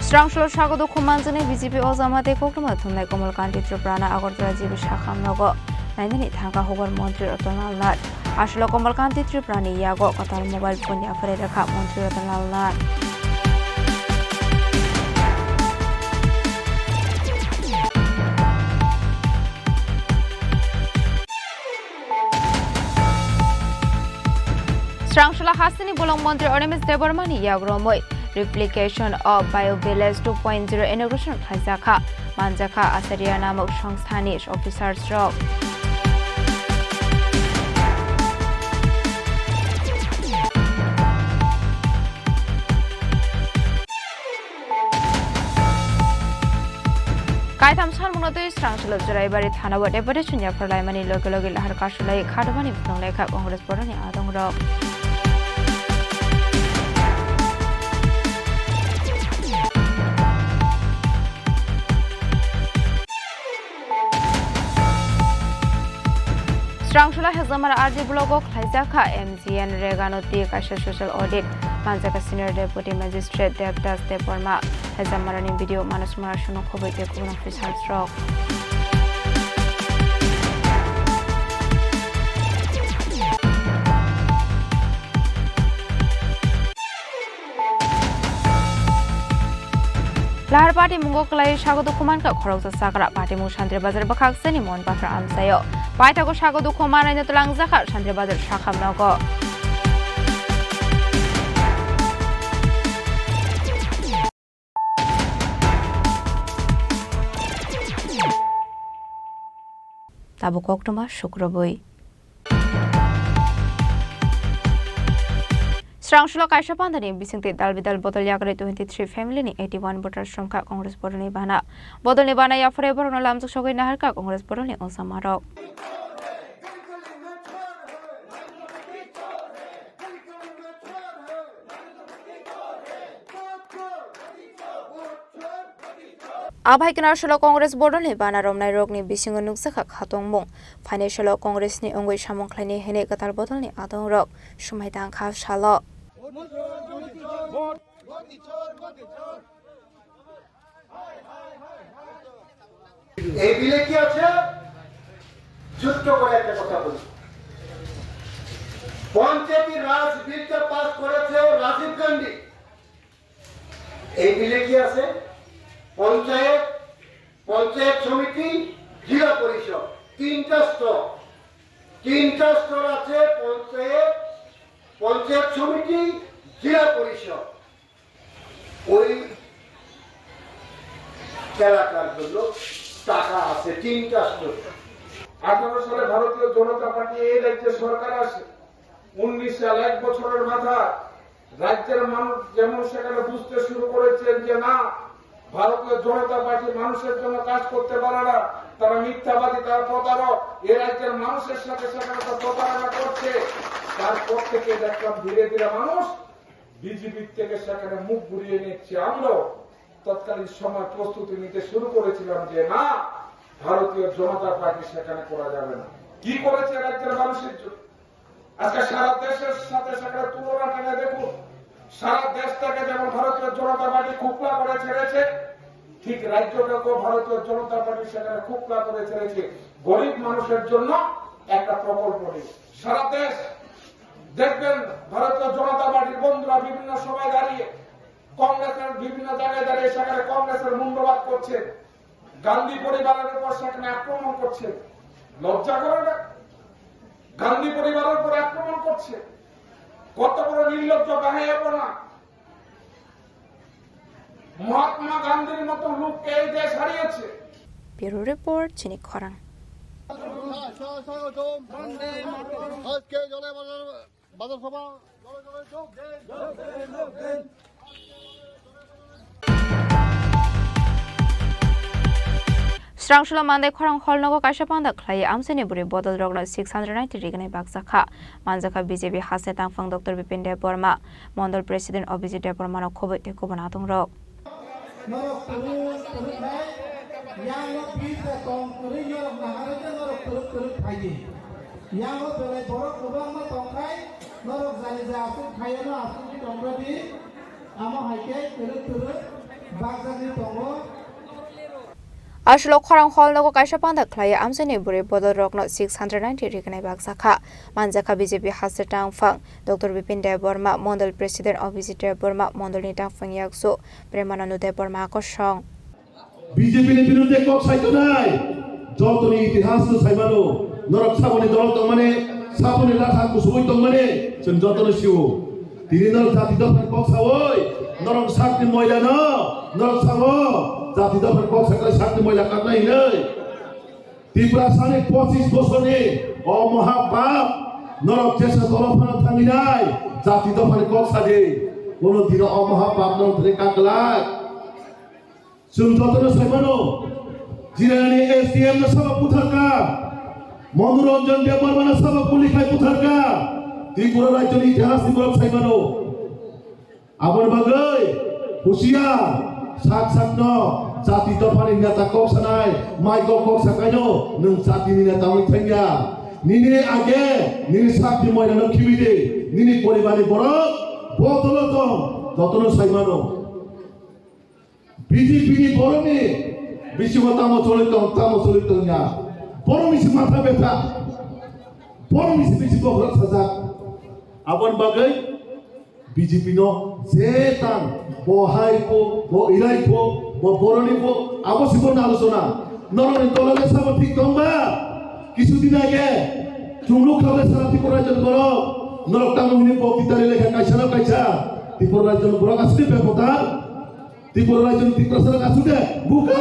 Strangshlo Shago Dokumanzane BJP Ozamate Koklama Thumnai Komal Kanti Tripura Agartala Jibi Shakham Nogo Nainani Thanga Hogor Montri Rotonal Nat Ashlo Komal Kanti Tripura ni Yago Kotal Mobile Phone Afare Rakha Montri Rotonal Nat Strangshla Hasini Bolong Montri Onemis Debormani Yagromoi Replication of Biovillage 2.0 Inauguration Khajaka Manjaka Asaria Namok Songstanish Officers Rock Kaitam Salmunoto Strangshla Juraibari Thanawa Deputy Chunya for Limani Local Harkashulai Kadamani Pnoleka Congress Borani Adong Rock Strangshula Hazamar RD Blogo Klajaka MGN Reganoti Kasha Social Audit Manjaka Senior Deputy Magistrate Devdas Deporma Hazamarani Video Manus Marashuno Kobite Kun Officials Rock Lahar Party Mungo Kalai Shago Dokuman Ka Khoroksa Sakra Party Mu Shandri Bazar Bakhak Seni Mon Batra Amsayo Paitago Shago Dokuman and Tulang Zakar Shandri Bazar Shakham Nogo Tabu Koktuma Shukrabui Strangshlo Kaishapandani Bisingti Dalbidal Bodoliagre 23 family ni 81 voters from Ka Congress Boroni Bana Bodoni Bana ya forever no lamzu shogai nahar Ka Congress Boroni Osamarok Abhai Kinashalo Congress Boroni Bana Romnai Rogni Bisingo Nuksaka Hatongmong Financial Congress ni Ongoi Shamong Klani Hene Katal Bodoni Adong Rock Shumaitan Khav Shalo এই বিলে কি আছে যুদ্ধ করে একটা কথা বলি পঞ্চায়েতি রাজ বিলটা পাস করেছে রাজীব গান্ধী এই বিলে কি আছে পঞ্চায়েত সমিতি জেলা পরিষদ তিনটা স্তর আছে পঞ্চায়েত সমিতি জেলা পরিষদ ওই এলাকার জন্য টাকা আছে তিনটা স্তর 18 সালে ভারতীয় জনতা পার্টি এই রাজ্যে সরকার আসে 19 সাল এক বছরের মাথা রাজ্যের মানুষ যেমন সেখানে বুঝতে শুরু করেছেন যে না ভারতীয় জনতা পার্টি মানুষের জন্য কাজ করতে পারে না তারা মিথ্যাবাদী তারা প্রতারক এই রাজ্যের মানুষের সাথে সেখানে প্রতারণা করছে তারপর থেকে দেখলাম ধীরে ধীরে মানুষ বিজেপি থেকে সেখানে মুখ ঘুরিয়ে নিচ্ছে আমরা তৎকালীন সময় প্রস্তুতি নিতে শুরু করেছিলাম যে না ভারতীয় জনতা পার্টি সেখানে করা যাবে না কি করেছে রাজ্যের মানুষের জন্য আজকে সারা দেশের সাথে সেখানে তুলনা টেনে দেখুন সারা দেশটাকে যেমন ভারতীয় জনতা পার্টি খুবলা করে ছেড়েছে ঠিক রাজ্যটাকেও ভারতীয় জনতা পার্টি সেখানে খুবলা করে ছেড়েছে গরিব মানুষের জন্য একটা প্রকল্প নেই সারা দেশ দেখবেন ভারতীয় জনতা পার্টির বন্ধুরা বিভিন্ন সময় দাঁড়িয়ে কংগ্রেসের বিভিন্ন জায়গায় দাঁড়িয়ে সেখানে কংগ্রেসের মুন্ডবাদ করছে গান্ধী পরিবারের উপর সেখানে আক্রমণ করছে লজ্জা করে না গান্ধী পরিবারের উপর আক্রমণ করছে কত বড় নির্লজ্জ বাহিয়াপনা মহাত্মা গান্ধীর মতো লোককে এই দেশ হারিয়েছে ব্যুরো রিপোর্ট চিনি খরাং স্বাগতম আজকে জলে বাজার সভা Strangshula Mande Khorang Holnogo Kashapanda Clay Amseni Buri Bottle Rogna 690 Rigane Baksaka Manzaka BJP Hasetang Fang Dr. Bipinde Burma Mondol President of BJP Burma Kobe Tekobanatung Rock. Ashlo Khorang Holnogo Kashapanda Clay Amseni Buri Bottle Rogna 690 Rigane Baksaka Manzaka BJP Hasetang Fang Dr. Bipinde Burma Mondol President of BJP Burma Mondolita Fang Yakso Premananu de Burma Koshong বিজেপির বিরুদ্ধে cock সাইতো নাই যতনি ইতিহাস সাইমানো নরক সাবনে দল তো মানে সাবনে লাঠা কুসুই তো মানে जों যতনি শিও তিনি নরক জাতি দফার কক সাওই নরক সাকনি ময়লা ন নরক সাবো জাতি দফার কক সাকলে সাকনি ময়লা কাটনাই নাই ত্রিপুরা সানে 25 বছরে ও মহাপাপ নরক চেষ্টা দলফান থামি নাই জাতি দফার কক সাদে কোন দিন ও মহাপাপ নরক ধরে কাকলাক जों যতটা সাইমানো জিরানি এসডিএম না সব পুথারকা মনোরঞ্জন দেববর্মা সব পুলিখাই পুথারকা ত্রিপুরা রাজ্যের ইতিহাস ত্রিপুরা সাইমানো আবার বাগৈ হুশিয়া সাক সাকন জাতি দফানি নেতা কক সানাই মাই কক সাকাইনো নों জাতিনি নেতা হই থাইয়া নিনি আগে নিনি সাকনি ময়না নং খিবিদে নিনি পরিবারে বড় বদল তো যতটা সাইমানো বিজেপি বরমে বিশ্বতামো চলিত না বরমিসি মাথা ব্যথা বরমিসি বেশি বহরত সাজা আবন বাগৈ বিজেপি নো জেতান বহাইপো ইরাইপো বরনিপো আবশ্যক আলোচনা নরনে দললে সব ঠিক কমবা কিছুদিন আগে চুমলুক খাবে সারা ত্রিপুরা রাজ্যের বড় নরকটাম হিনি বক্তৃতারে লেখা কাইছা ত্রিপুরা রাজ্যের বড় আসলে ব্যাপকতা ত্রিপুরা রাজ্যের ত্রিপুরা সরকার আসুদে বুকা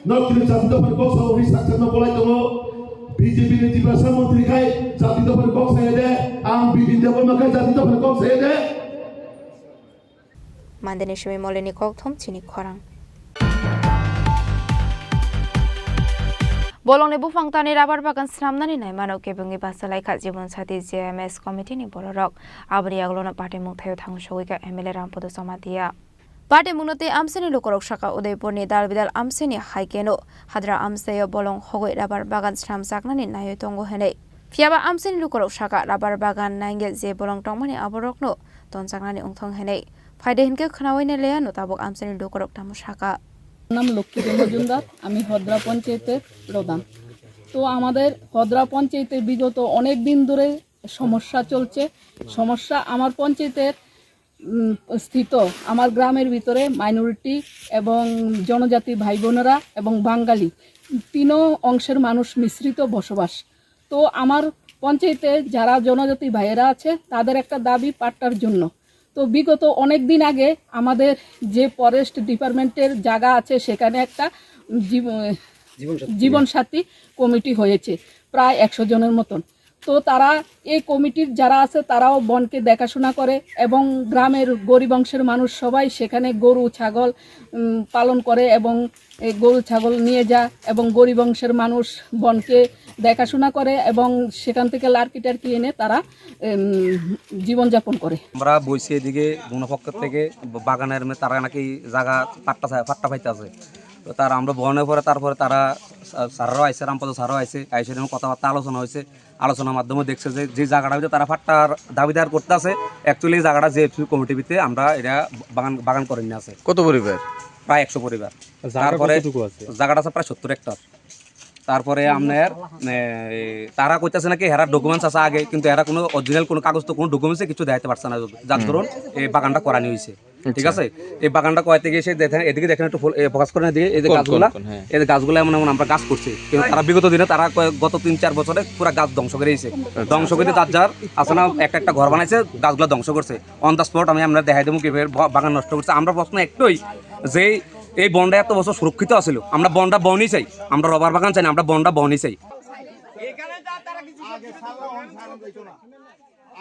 নরকিনে জাতি দফার কক সাউরি সাকসান্ন বলাই দङ বিজেপি নি ত্রিপুরা মন্ত্রী খাই জাতি দফার কক সাইদে আম বিপিন দেববর্মা খাই জাতি দফার cock সাইদে Mandeni Shumi Moleni Kokthom Chini Khorang Bolong nebu fangtani rabar bagan sramnani nai mano kebungi basalai kha jibon sati JMS committee ni borok abri aglona party mukhthayo thangshogika MLA Rampodo Somatia Party munote amseni lokorok shaka Udaipur ni dalbidal amseni haikeno hadra amseyo bolong hogoi rabar bagan sram saknani nayo tongo henei Fiaba amseni lokorok shaka rabar bagan nainge je bolong tongmani aborokno tonsaknani ungthong henei ফাইদে হিনকে খনাওয়াইনে লেয়া নতাবক আমসেনি লোকরক তামু শাখা নাম লক্ষ্মী মজুমদার আমি হদ্রা পঞ্চায়েতের প্রধান তো আমাদের হদ্রা পঞ্চায়েতের বিগত অনেক দিন ধরে সমস্যা চলছে সমস্যা আমার পঞ্চায়েতের স্থিত আমার গ্রামের ভিতরে মাইনরিটি এবং জনজাতি ভাই বোনেরা এবং বাঙালি তিনও অংশের মানুষ মিশ্রিত বসবাস তো আমার পঞ্চায়েতে যারা জনজাতি ভাইয়েরা আছে তাদের একটা দাবি পাট্টার জন্য তো বিগত অনেক দিন আগে আমাদের যে ফরেস্ট ডিপার্টমেন্টের জায়গা আছে সেখানে একটা জীবন সাথী কমিটি হয়েছে প্রায় 100 জনের মতন তো তারা এই কমিটির যারা আছে তারাও বনকে দেখাশোনা করে এবং গ্রামের গরিব অংশের মানুষ সবাই সেখানে গরু ছাগল পালন করে এবং এই গরু ছাগল নিয়ে যায় এবং গরিব অংশের মানুষ বনকে দেখাশোনা করে এবং সেখান থেকে লার্কি টার্কি এনে তারা জীবনযাপন করে আমরা বইছি এদিকে বনপক্ষ থেকে বাগানের তারা নাকি জায়গা পাট্টা পাইতে আছে তো তারা আমরা বনের পরে তারপরে তারা স্যাররাও আইসে রামপদ স্যারও আইসে কথাবার্তা আলোচনা হয়েছে আলোচনার মাধ্যমে দেখছে যে জায়গাটা ভিতরে তারা পাট্টার দাবিদার করতে আছে অ্যাকচুয়ালি এই জায়গাটা যে কমিটির ভিতরে আমরা এটা বাগান করে নিয়ে আছে কত পরিবার প্রায় 100 পরিবার তারপরে জায়গাটা আছে প্রায় 70 হেক্টর তারপরে আপনার তারা কইতেছে নাকি হেরার ডকুমেন্টস আছে আগে কিন্তু এরা কোনো অরিজিনাল কোনো কাগজ তো কোনো ডকুমেন্টসে কিছু দেখাতে পারছে না যার ধরুন এই বাগানটা করানি হয়েছে ঠিক আছে এই বাগানটা কয়তে গিয়ে সে দেখেন এদিকে দেখেন একটু ফোকাস করে এদিকে এই গাছগুলো এমন এমন আমরা গাছ করছি কিন্তু তারা বিগত দিনে তারা গত 3-4 বছরে পুরো গাছ ধ্বংস করে দিয়েছে ধ্বংস করে যার আছে না একটা ঘর বানাইছে গাছগুলো ধ্বংস করছে অন দ্য স্পট আমি আমরা দেখাই দেবো কি বাগান নষ্ট করছে আমরা প্রশ্ন একটাই যে এই বনটা এত বছর সুরক্ষিত আছিল আমরা বনটা বনই চাই আমরা রবার বাগান চাই না আমরা বনটা বনই চাই আগে সালো সারন যাইতো না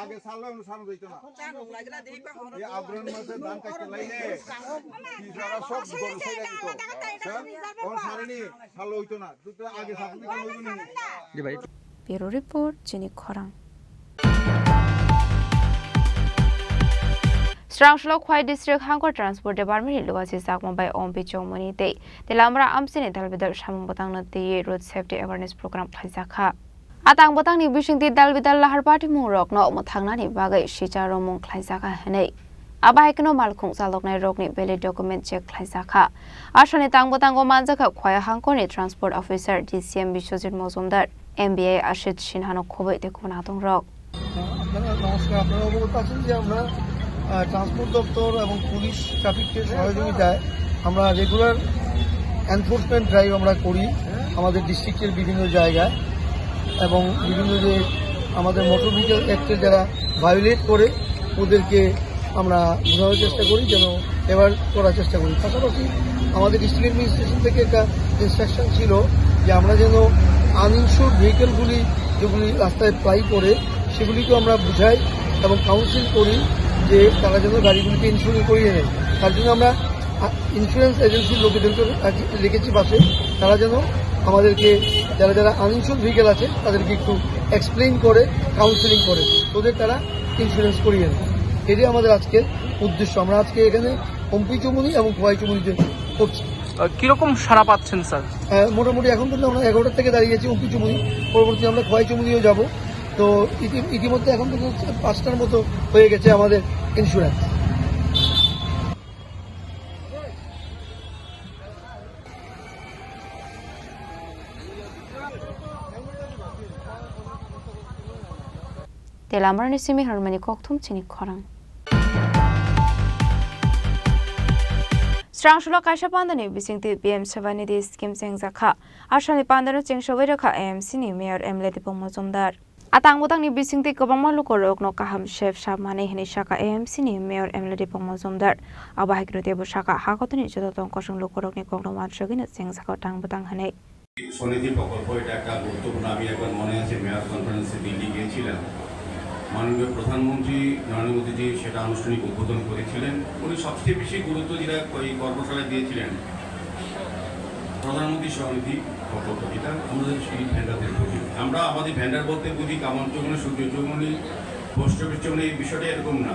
আগে সালো সারন যাইতো না এই আগ্রহণ মাসে ধান কাটতে লাইনে কি সারা সব গরু ছেড়ে দিত কোন সারেনি সালো হইতো না তো আগে সারন দিতে হইতো না জি ভাই ব্যুরো রিপোর্ট চিনি খরাং Strangshlo Khwai District Hangor Transport Department Luwasi Sakma by Ompi Chongmoni Day. The Lamra Amsini Dalbidal Shamun Botang the Road Safety Awareness Program Khazaka. Atang Botang ni wishing the Dalbidal Lahar Party Murok no Motangani Bagay Shicharo Mon Khazaka Hene. Abahekno Malkung Salokne Rogni Belly document check Khazaka. Ashani Tang Botango Manzaka Khwai Hangoni Transport Officer DCM Bishozit Mozumdar MBA Ashit Shinhano Kobe de Kunatong Rock. Transport দপ্তর এবং police ট্রাফিকের সহযোগিতায় আমরা regular enforcement drive আমরা করি আমাদের ডিস্ট্রিক্টের বিভিন্ন জায়গায় এবং বিভিন্ন যে আমাদের মোটর ভেহিকল অ্যাক্টের যারা ভায়োলেট করে ওদেরকে আমরা বোঝানোর চেষ্টা করি যেন এবার করার চেষ্টা করি পাশাপাশি আমাদের ডিস্ট্রিক্ট অ্যাডমিনিস্ট্রেশন থেকে একটা ইনস্ট্রাকশন ছিল যে আমরা যেন আনইনশিওর্ড ভেহিকলগুলি যেগুলি রাস্তায় প্লাই করে সেগুলিকেও আমরা বুঝাই এবং কাউন্সিল করি যে তারা যেন গাড়িগুলিকে ইন্স্যুরেন্স করিয়ে নেয় তার জন্য আমরা ইন্স্যুরেন্স এজেন্সির লোকেদেরকে লিখেছি পাশে তারা যেন আমাদেরকে যারা যারা আনইনশিওর্ড ভেহিকেল আছে তাদেরকে একটু এক্সপ্লেইন করে কাউন্সিলিং করে ওদের তারা ইন্স্যুরেন্স করিয়ে নেয় এটাই আমাদের আজকের উদ্দেশ্য আমরা আজকে এখানে অম্পি চমুনি এবং খোয়াই চমুনিতে করছি কিরকম সারা পাচ্ছেন স্যার মোটামুটি এখন পর্যন্ত আমরা 11টার থেকে দাঁড়িয়েছি অম্পি চমুনি পরবর্তী আমরা খোয়াই চমুনিও যাব তো ইতিমধ্যে এখন পর্যন্ত 5টার মতো হয়ে গেছে আমাদের insurance Telamrani Simi Harmani Koktum Chini Khorang Strangshlo Kaisha Pandani Bising PM 7 di scheme Sengzakha Ashani Pandano Chengshoweraka AMC ni Mayor Emleti Pomozumdar Atang Botang ni Bising ti Kobama Lukorok no Kaham Chef Shamani Hinishaka AMC ni Mayor Emleti Pomozumdar Abahikruti Bushaka Hakotani Jotong Koshung Lukorok ni Konglo Matshogin Sengzaka Tang Botang Hane সনিধি প্রকল্প এটা একটা গুরুত্বপূর্ণ আমি একবার মনে আছে mayor কনফারেন্সে দিল্লি গিয়েছিলাম মাননীয় প্রধানমন্ত্রী নরেন্দ্র মোদীজি সেটা আনুষ্ঠানিক উদ্বোধন করেছিলেন উনি সবচেয়ে বেশি গুরুত্ব যেটা এই কর্মশালায় দিয়েছিলেন প্রধানমন্ত্রী সনিধি প্রকল্প যেটা আমাদের সেই ভ্যান্ডারদের বুঝি আমরা আমাদের ভ্যান্ডার বলতে বুঝি কামনচৌমনি সূর্যচৌমনি পোস্ট অফিস চৌমনি এই বিষয়টা এরকম না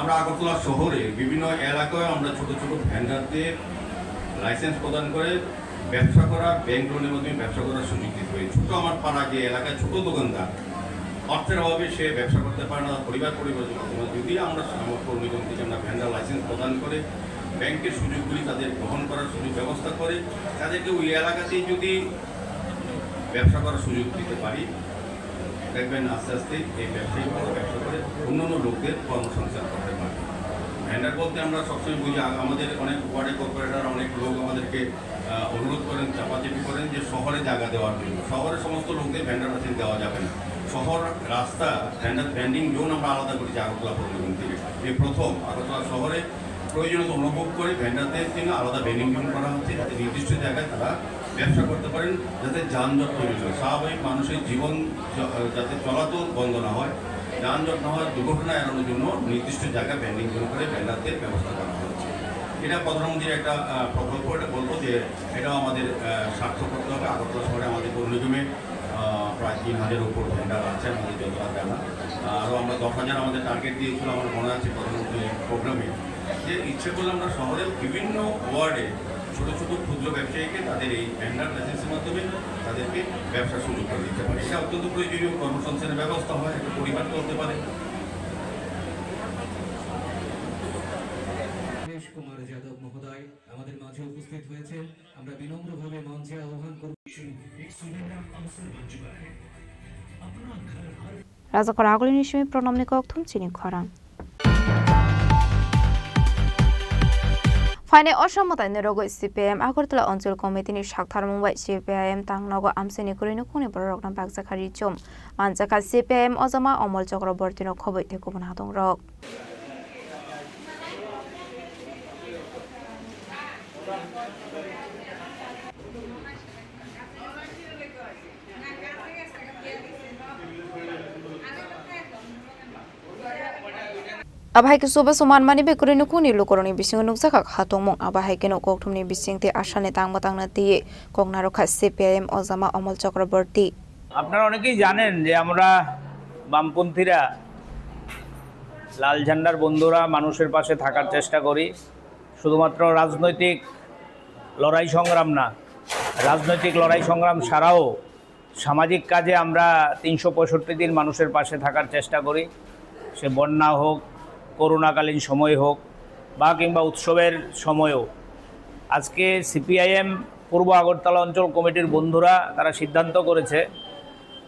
আমরা আগরতলা শহরে বিভিন্ন এলাকায় আমরা ছোট ছোট ভ্যান্ডারদের লাইসেন্স প্রদান করে ব্যবসা করা ব্যাংক লোনের মাধ্যমে ব্যবসা করার সুযোগ দিতে হয় ছোট আমার পাড়া যে এলাকায় ছোট দোকানদার অর্থের অভাবে সে ব্যবসা করতে পারে না পরিবার যদি আমরা সামর্থ্য নিগম থেকে আমরা ভ্যান্ডার লাইসেন্স প্রদান করে ব্যাংকের সুযোগগুলি তাদের গ্রহণ করার সুযোগ ব্যবস্থা করে তাদেরকে ওই এলাকাতেই যদি ব্যবসা করার সুযোগ দিতে পারি দেখবেন আস্তে আস্তে এই ব্যবসায়ী বড় ব্যবসা করে অন্যান্য লোকদের কর্মসংস্থান করতে পারে ভ্যান্ডার বলতে আমরা সবসময় বুঝি আমাদের অনেক ওয়ার্ডে কর্পোরেটর অনেক লোক আমাদেরকে অনুরোধ করেন চাপাচাপি করেন যে শহরে জায়গা দেওয়ার জন্য শহরের সমস্ত লোকদের ভ্যান্ডার লাইসেন্স দেওয়া যাবে না শহর রাস্তা ভ্যান্ডিং জোন আমরা আলাদা করেছি আগরতলা পৌরনিগম থেকে এই প্রথম আগরতলা শহরে প্রয়োজনীয়তা অনুভব করে ভ্যান্ডারদের জন্য আলাদা ভ্যান্ডিং জোন করা হচ্ছে যাতে নির্দিষ্ট জায়গায় তারা ব্যবসা করতে পারেন যাতে যানজট তৈরি হয় স্বাভাবিক মানুষের জীবন যাতে চলাচল বন্ধ না হয় যানজট না হয় দুর্ঘটনা এড়ানোর জন্য নির্দিষ্ট জায়গায় ভ্যান্ডিং জোন করে ভ্যান্ডারদের ব্যবস্থা করা হচ্ছে এটা প্রধানমন্ত্রীর একটা প্রকল্প এটা বলবো যে এটাও আমাদের সার্থক করতে হবে আগরতলা শহরে আমাদের পৌর নিগমে প্রায় 3000 উপর ভ্যান্ডার আছে আমাদের যতটা জানা আরও আমরা 10,000 আমাদের টার্গেট দিয়েছিল আমার মনে আছে প্রধানমন্ত্রী প্রোগ্রামে যে ইচ্ছে করলে আমরা শহরের বিভিন্ন ওয়ার্ডে ছোট ছোট ক্ষুদ্র ব্যবসায়ীকে তাদের এই ভ্যান্ডার লাইসেন্সের মাধ্যমে তাদেরকে ব্যবসার সুযোগ করে দিতে পারে এটা অত্যন্ত প্রয়োজনীয় কর্মসংস্থানের ব্যবস্থা হয় একটা পরিবার চলতে পারে কুমার যাদব মহোদয় আমাদের মাঝে উপস্থিত হয়েছেন আমরা বিনম্রভাবে মঞ্চে আহ্বান করব রাজাকর আগলি নিশমি প্রণামনি কক্থুম চিনি খরাং ফাইনে অসমতায় নিরগৈ সিপিএম আগরতলা অঞ্চল কমিটিনি সাকথার মুম্বাই সিপিআইএম তাংনগ আমসেনি করিনো কুনি বড়রকনা বাগজাখারি চম মানজাকা সিপিআইএম অজমা অমল চক্রবর্তীনো খবৈ থেকুবন হাতং রক Abahai ke soba suman mani be kure nuku ni lukoroni bising nuk zakak hatongmong abahai ke nuk koktumni bising te ashane tangbatang na tiye koknaro kha CPIM Ozama Amol Chakraborty. আপনারা অনেকেই জানেন যে আমরা বামপন্থীরা লাল ঝান্ডার বন্ধুরা মানুষের পাশে থাকার চেষ্টা করি শুধুমাত্র রাজনৈতিক লড়াই সংগ্রাম না রাজনৈতিক লড়াই সংগ্রাম ছাড়াও সামাজিক কাজে আমরা 365 দিন মানুষের পাশে থাকার চেষ্টা করি সে বন্যা হোক করোনাকালীন সময় হোক বা কিংবা উৎসবের সময়ও আজকে সিপিআইএম পূর্ব আগরতলা অঞ্চল কমিটির বন্ধুরা তারা সিদ্ধান্ত করেছে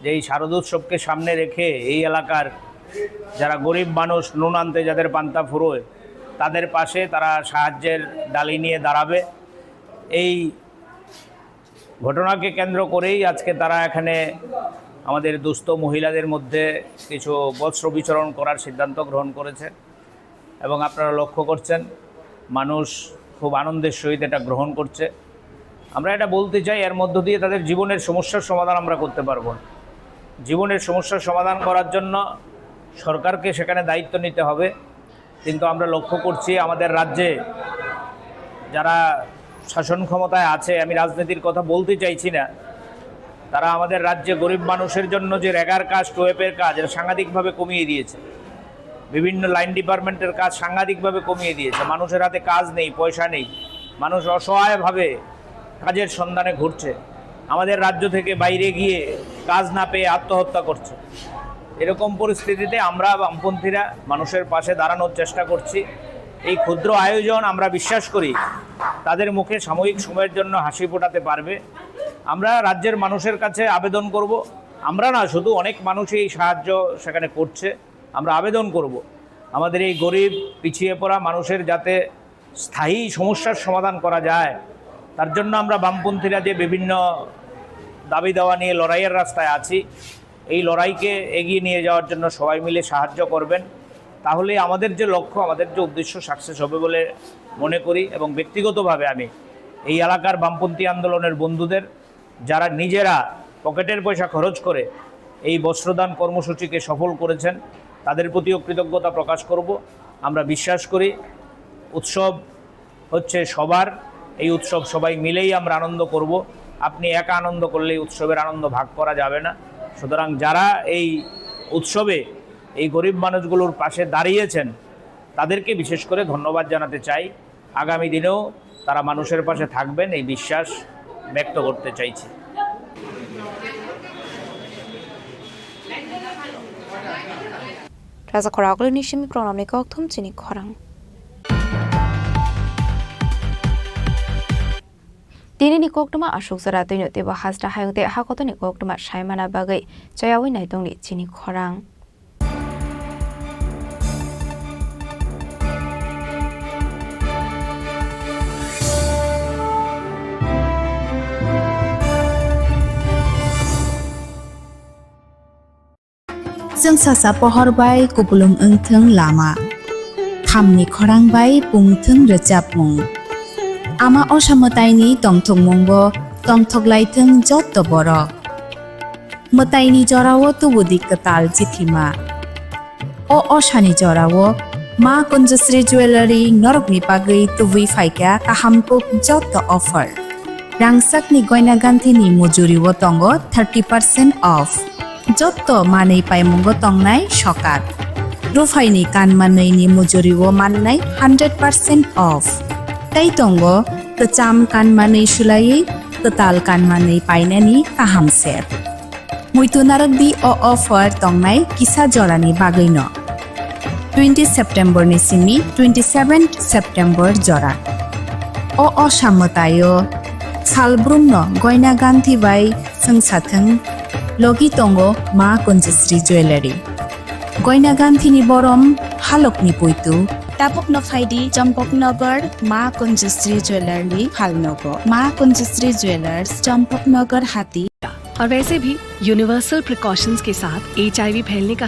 যে এই শারদোৎসবকে সামনে রেখে এই এলাকার যারা গরিব মানুষ নুন আনতে যাদের পান্তা ফুরোয় তাদের পাশে তারা সাহায্যের ডালি নিয়ে দাঁড়াবে এই ঘটনাকে কেন্দ্র করেই আজকে তারা এখানে আমাদের দুস্থ মহিলাদের মধ্যে কিছু বস্ত্র বিতরণ করার সিদ্ধান্ত গ্রহণ করেছে এবং আপনারা লক্ষ্য করছেন মানুষ খুব আনন্দের সহিত এটা গ্রহণ করছে আমরা এটা বলতে চাই এর মধ্য দিয়ে তাদের জীবনের সমস্যার সমাধান আমরা করতে পারবো জীবনের সমস্যার সমাধান করার জন্য সরকারকে সেখানে দায়িত্ব নিতে হবে কিন্তু আমরা লক্ষ্য করছি আমাদের রাজ্যে যারা শাসন ক্ষমতায় আছে আমি রাজনীতির কথা বলতে চাইছি না তারা আমাদের রাজ্যে গরিব মানুষের জন্য যে রেগার কাজ টোয়েপের কাজ এটা সাংঘাতিকভাবে কমিয়ে দিয়েছে বিভিন্ন লাইন ডিপার্টমেন্টের কাজ সাংঘাতিকভাবে কমিয়ে দিয়েছে মানুষের হাতে কাজ নেই পয়সা নেই মানুষ অসহায়ভাবে কাজের সন্ধানে ঘুরছে আমাদের রাজ্য থেকে বাইরে গিয়ে কাজ না পেয়ে আত্মহত্যা করছে এরকম পরিস্থিতিতে আমরা বামপন্থীরা মানুষের পাশে দাঁড়ানোর চেষ্টা করছি এই ক্ষুদ্র আয়োজন আমরা বিশ্বাস করি তাদের মুখে সাময়িক সময়ের জন্য হাসি ফোটাতে পারবে আমরা রাজ্যের মানুষের কাছে আবেদন করব আমরা না শুধু অনেক মানুষই এই সাহায্য সেখানে করছে আমরা আবেদন করব আমাদের এই গরিব পিছিয়ে পড়া মানুষের যাতে স্থায়ী সমস্যার সমাধান করা যায় তার জন্য আমরা বামপন্থীরা যে বিভিন্ন দাবি দেওয়া নিয়ে লড়াইয়ের রাস্তায় আছি এই লড়াইকে এগিয়ে নিয়ে যাওয়ার জন্য সবাই মিলে সাহায্য করবেন তাহলে আমাদের যে লক্ষ্য আমাদের যে উদ্দেশ্য সাকসেস হবে বলে মনে করি এবং ব্যক্তিগতভাবে আমি এই এলাকার বামপন্থী আন্দোলনের বন্ধুদের যারা নিজেরা পকেটের পয়সা খরচ করে এই বস্ত্রদান কর্মসূচিকে সফল করেছেন তাদের প্রতিও কৃতজ্ঞতা প্রকাশ করব আমরা বিশ্বাস করি উৎসব হচ্ছে সবার এই উৎসব সবাই মিলেই আমরা আনন্দ করব আপনি একা আনন্দ করলেই উৎসবের আনন্দ ভাগ করা যাবে না সুতরাং যারা এই উৎসবে এই গরিব মানুষগুলোর পাশে দাঁড়িয়েছেন তাদেরকে বিশেষ করে ধন্যবাদ জানাতে চাই আগামী দিনেও তারা মানুষের পাশে থাকবেন এই বিশ্বাস ব্যক্ত করতে চাইছি Raza Khorang ni shimi program ni koktum Chini Khorang. Dini ni koktuma ashok zara tino te bahasra hayute hakoto ni koktuma shaimana bagai chayawi naitong ni Chini Khorang. जों सासा पहरबाय कुबुलुम ओंथों लामा खामनि खरांबाय बुंथों रोजाबमुं आमा असामतायनि तंथंमुंबो तंथगलायथों जत्त बरक मतायनि जरावो तुबुदि कताल जिथिमा अ असानि जरावो मा कुंजश्री ज्वेलरी नरकनि बागै तुबुइ फायका काहामको जत्त अफार रांसाकनि गयना गान्थिनि मजुरिवो तंगो 30% अफ जत्त मानै पाइमुंगो तंगनाय सकात रुफाइनि कानमानैनि मुजुरिवो माननाय 100% अफ ताई तंगो कचाम कानमानै सुलायै कताल कानमानै पाइनानि काहामसेर मुइतुनारक दि अफार तंगनाय किसा जरानि बागैनो 20 सेप्टेम्बर नि सिमी 27 सेप्टेम्बर जरा असामतायो सालब्रुमनो गयना गान्थि बाय जोंसाथों लगी तंगो मा कुंजश्री ज्वेलरी गयना गान्थिनि बरम हालकनि पुइतु तापक नफाइदि चम्पकनगर मा कुंजश्री ज्वेलरी फालनगो मा कुंजश्री ज्वेलर्स चम्पकनगर हाथी और वैसे भी यूनिवर्सल प्रिकॉशंस के साथ HIV फैलने का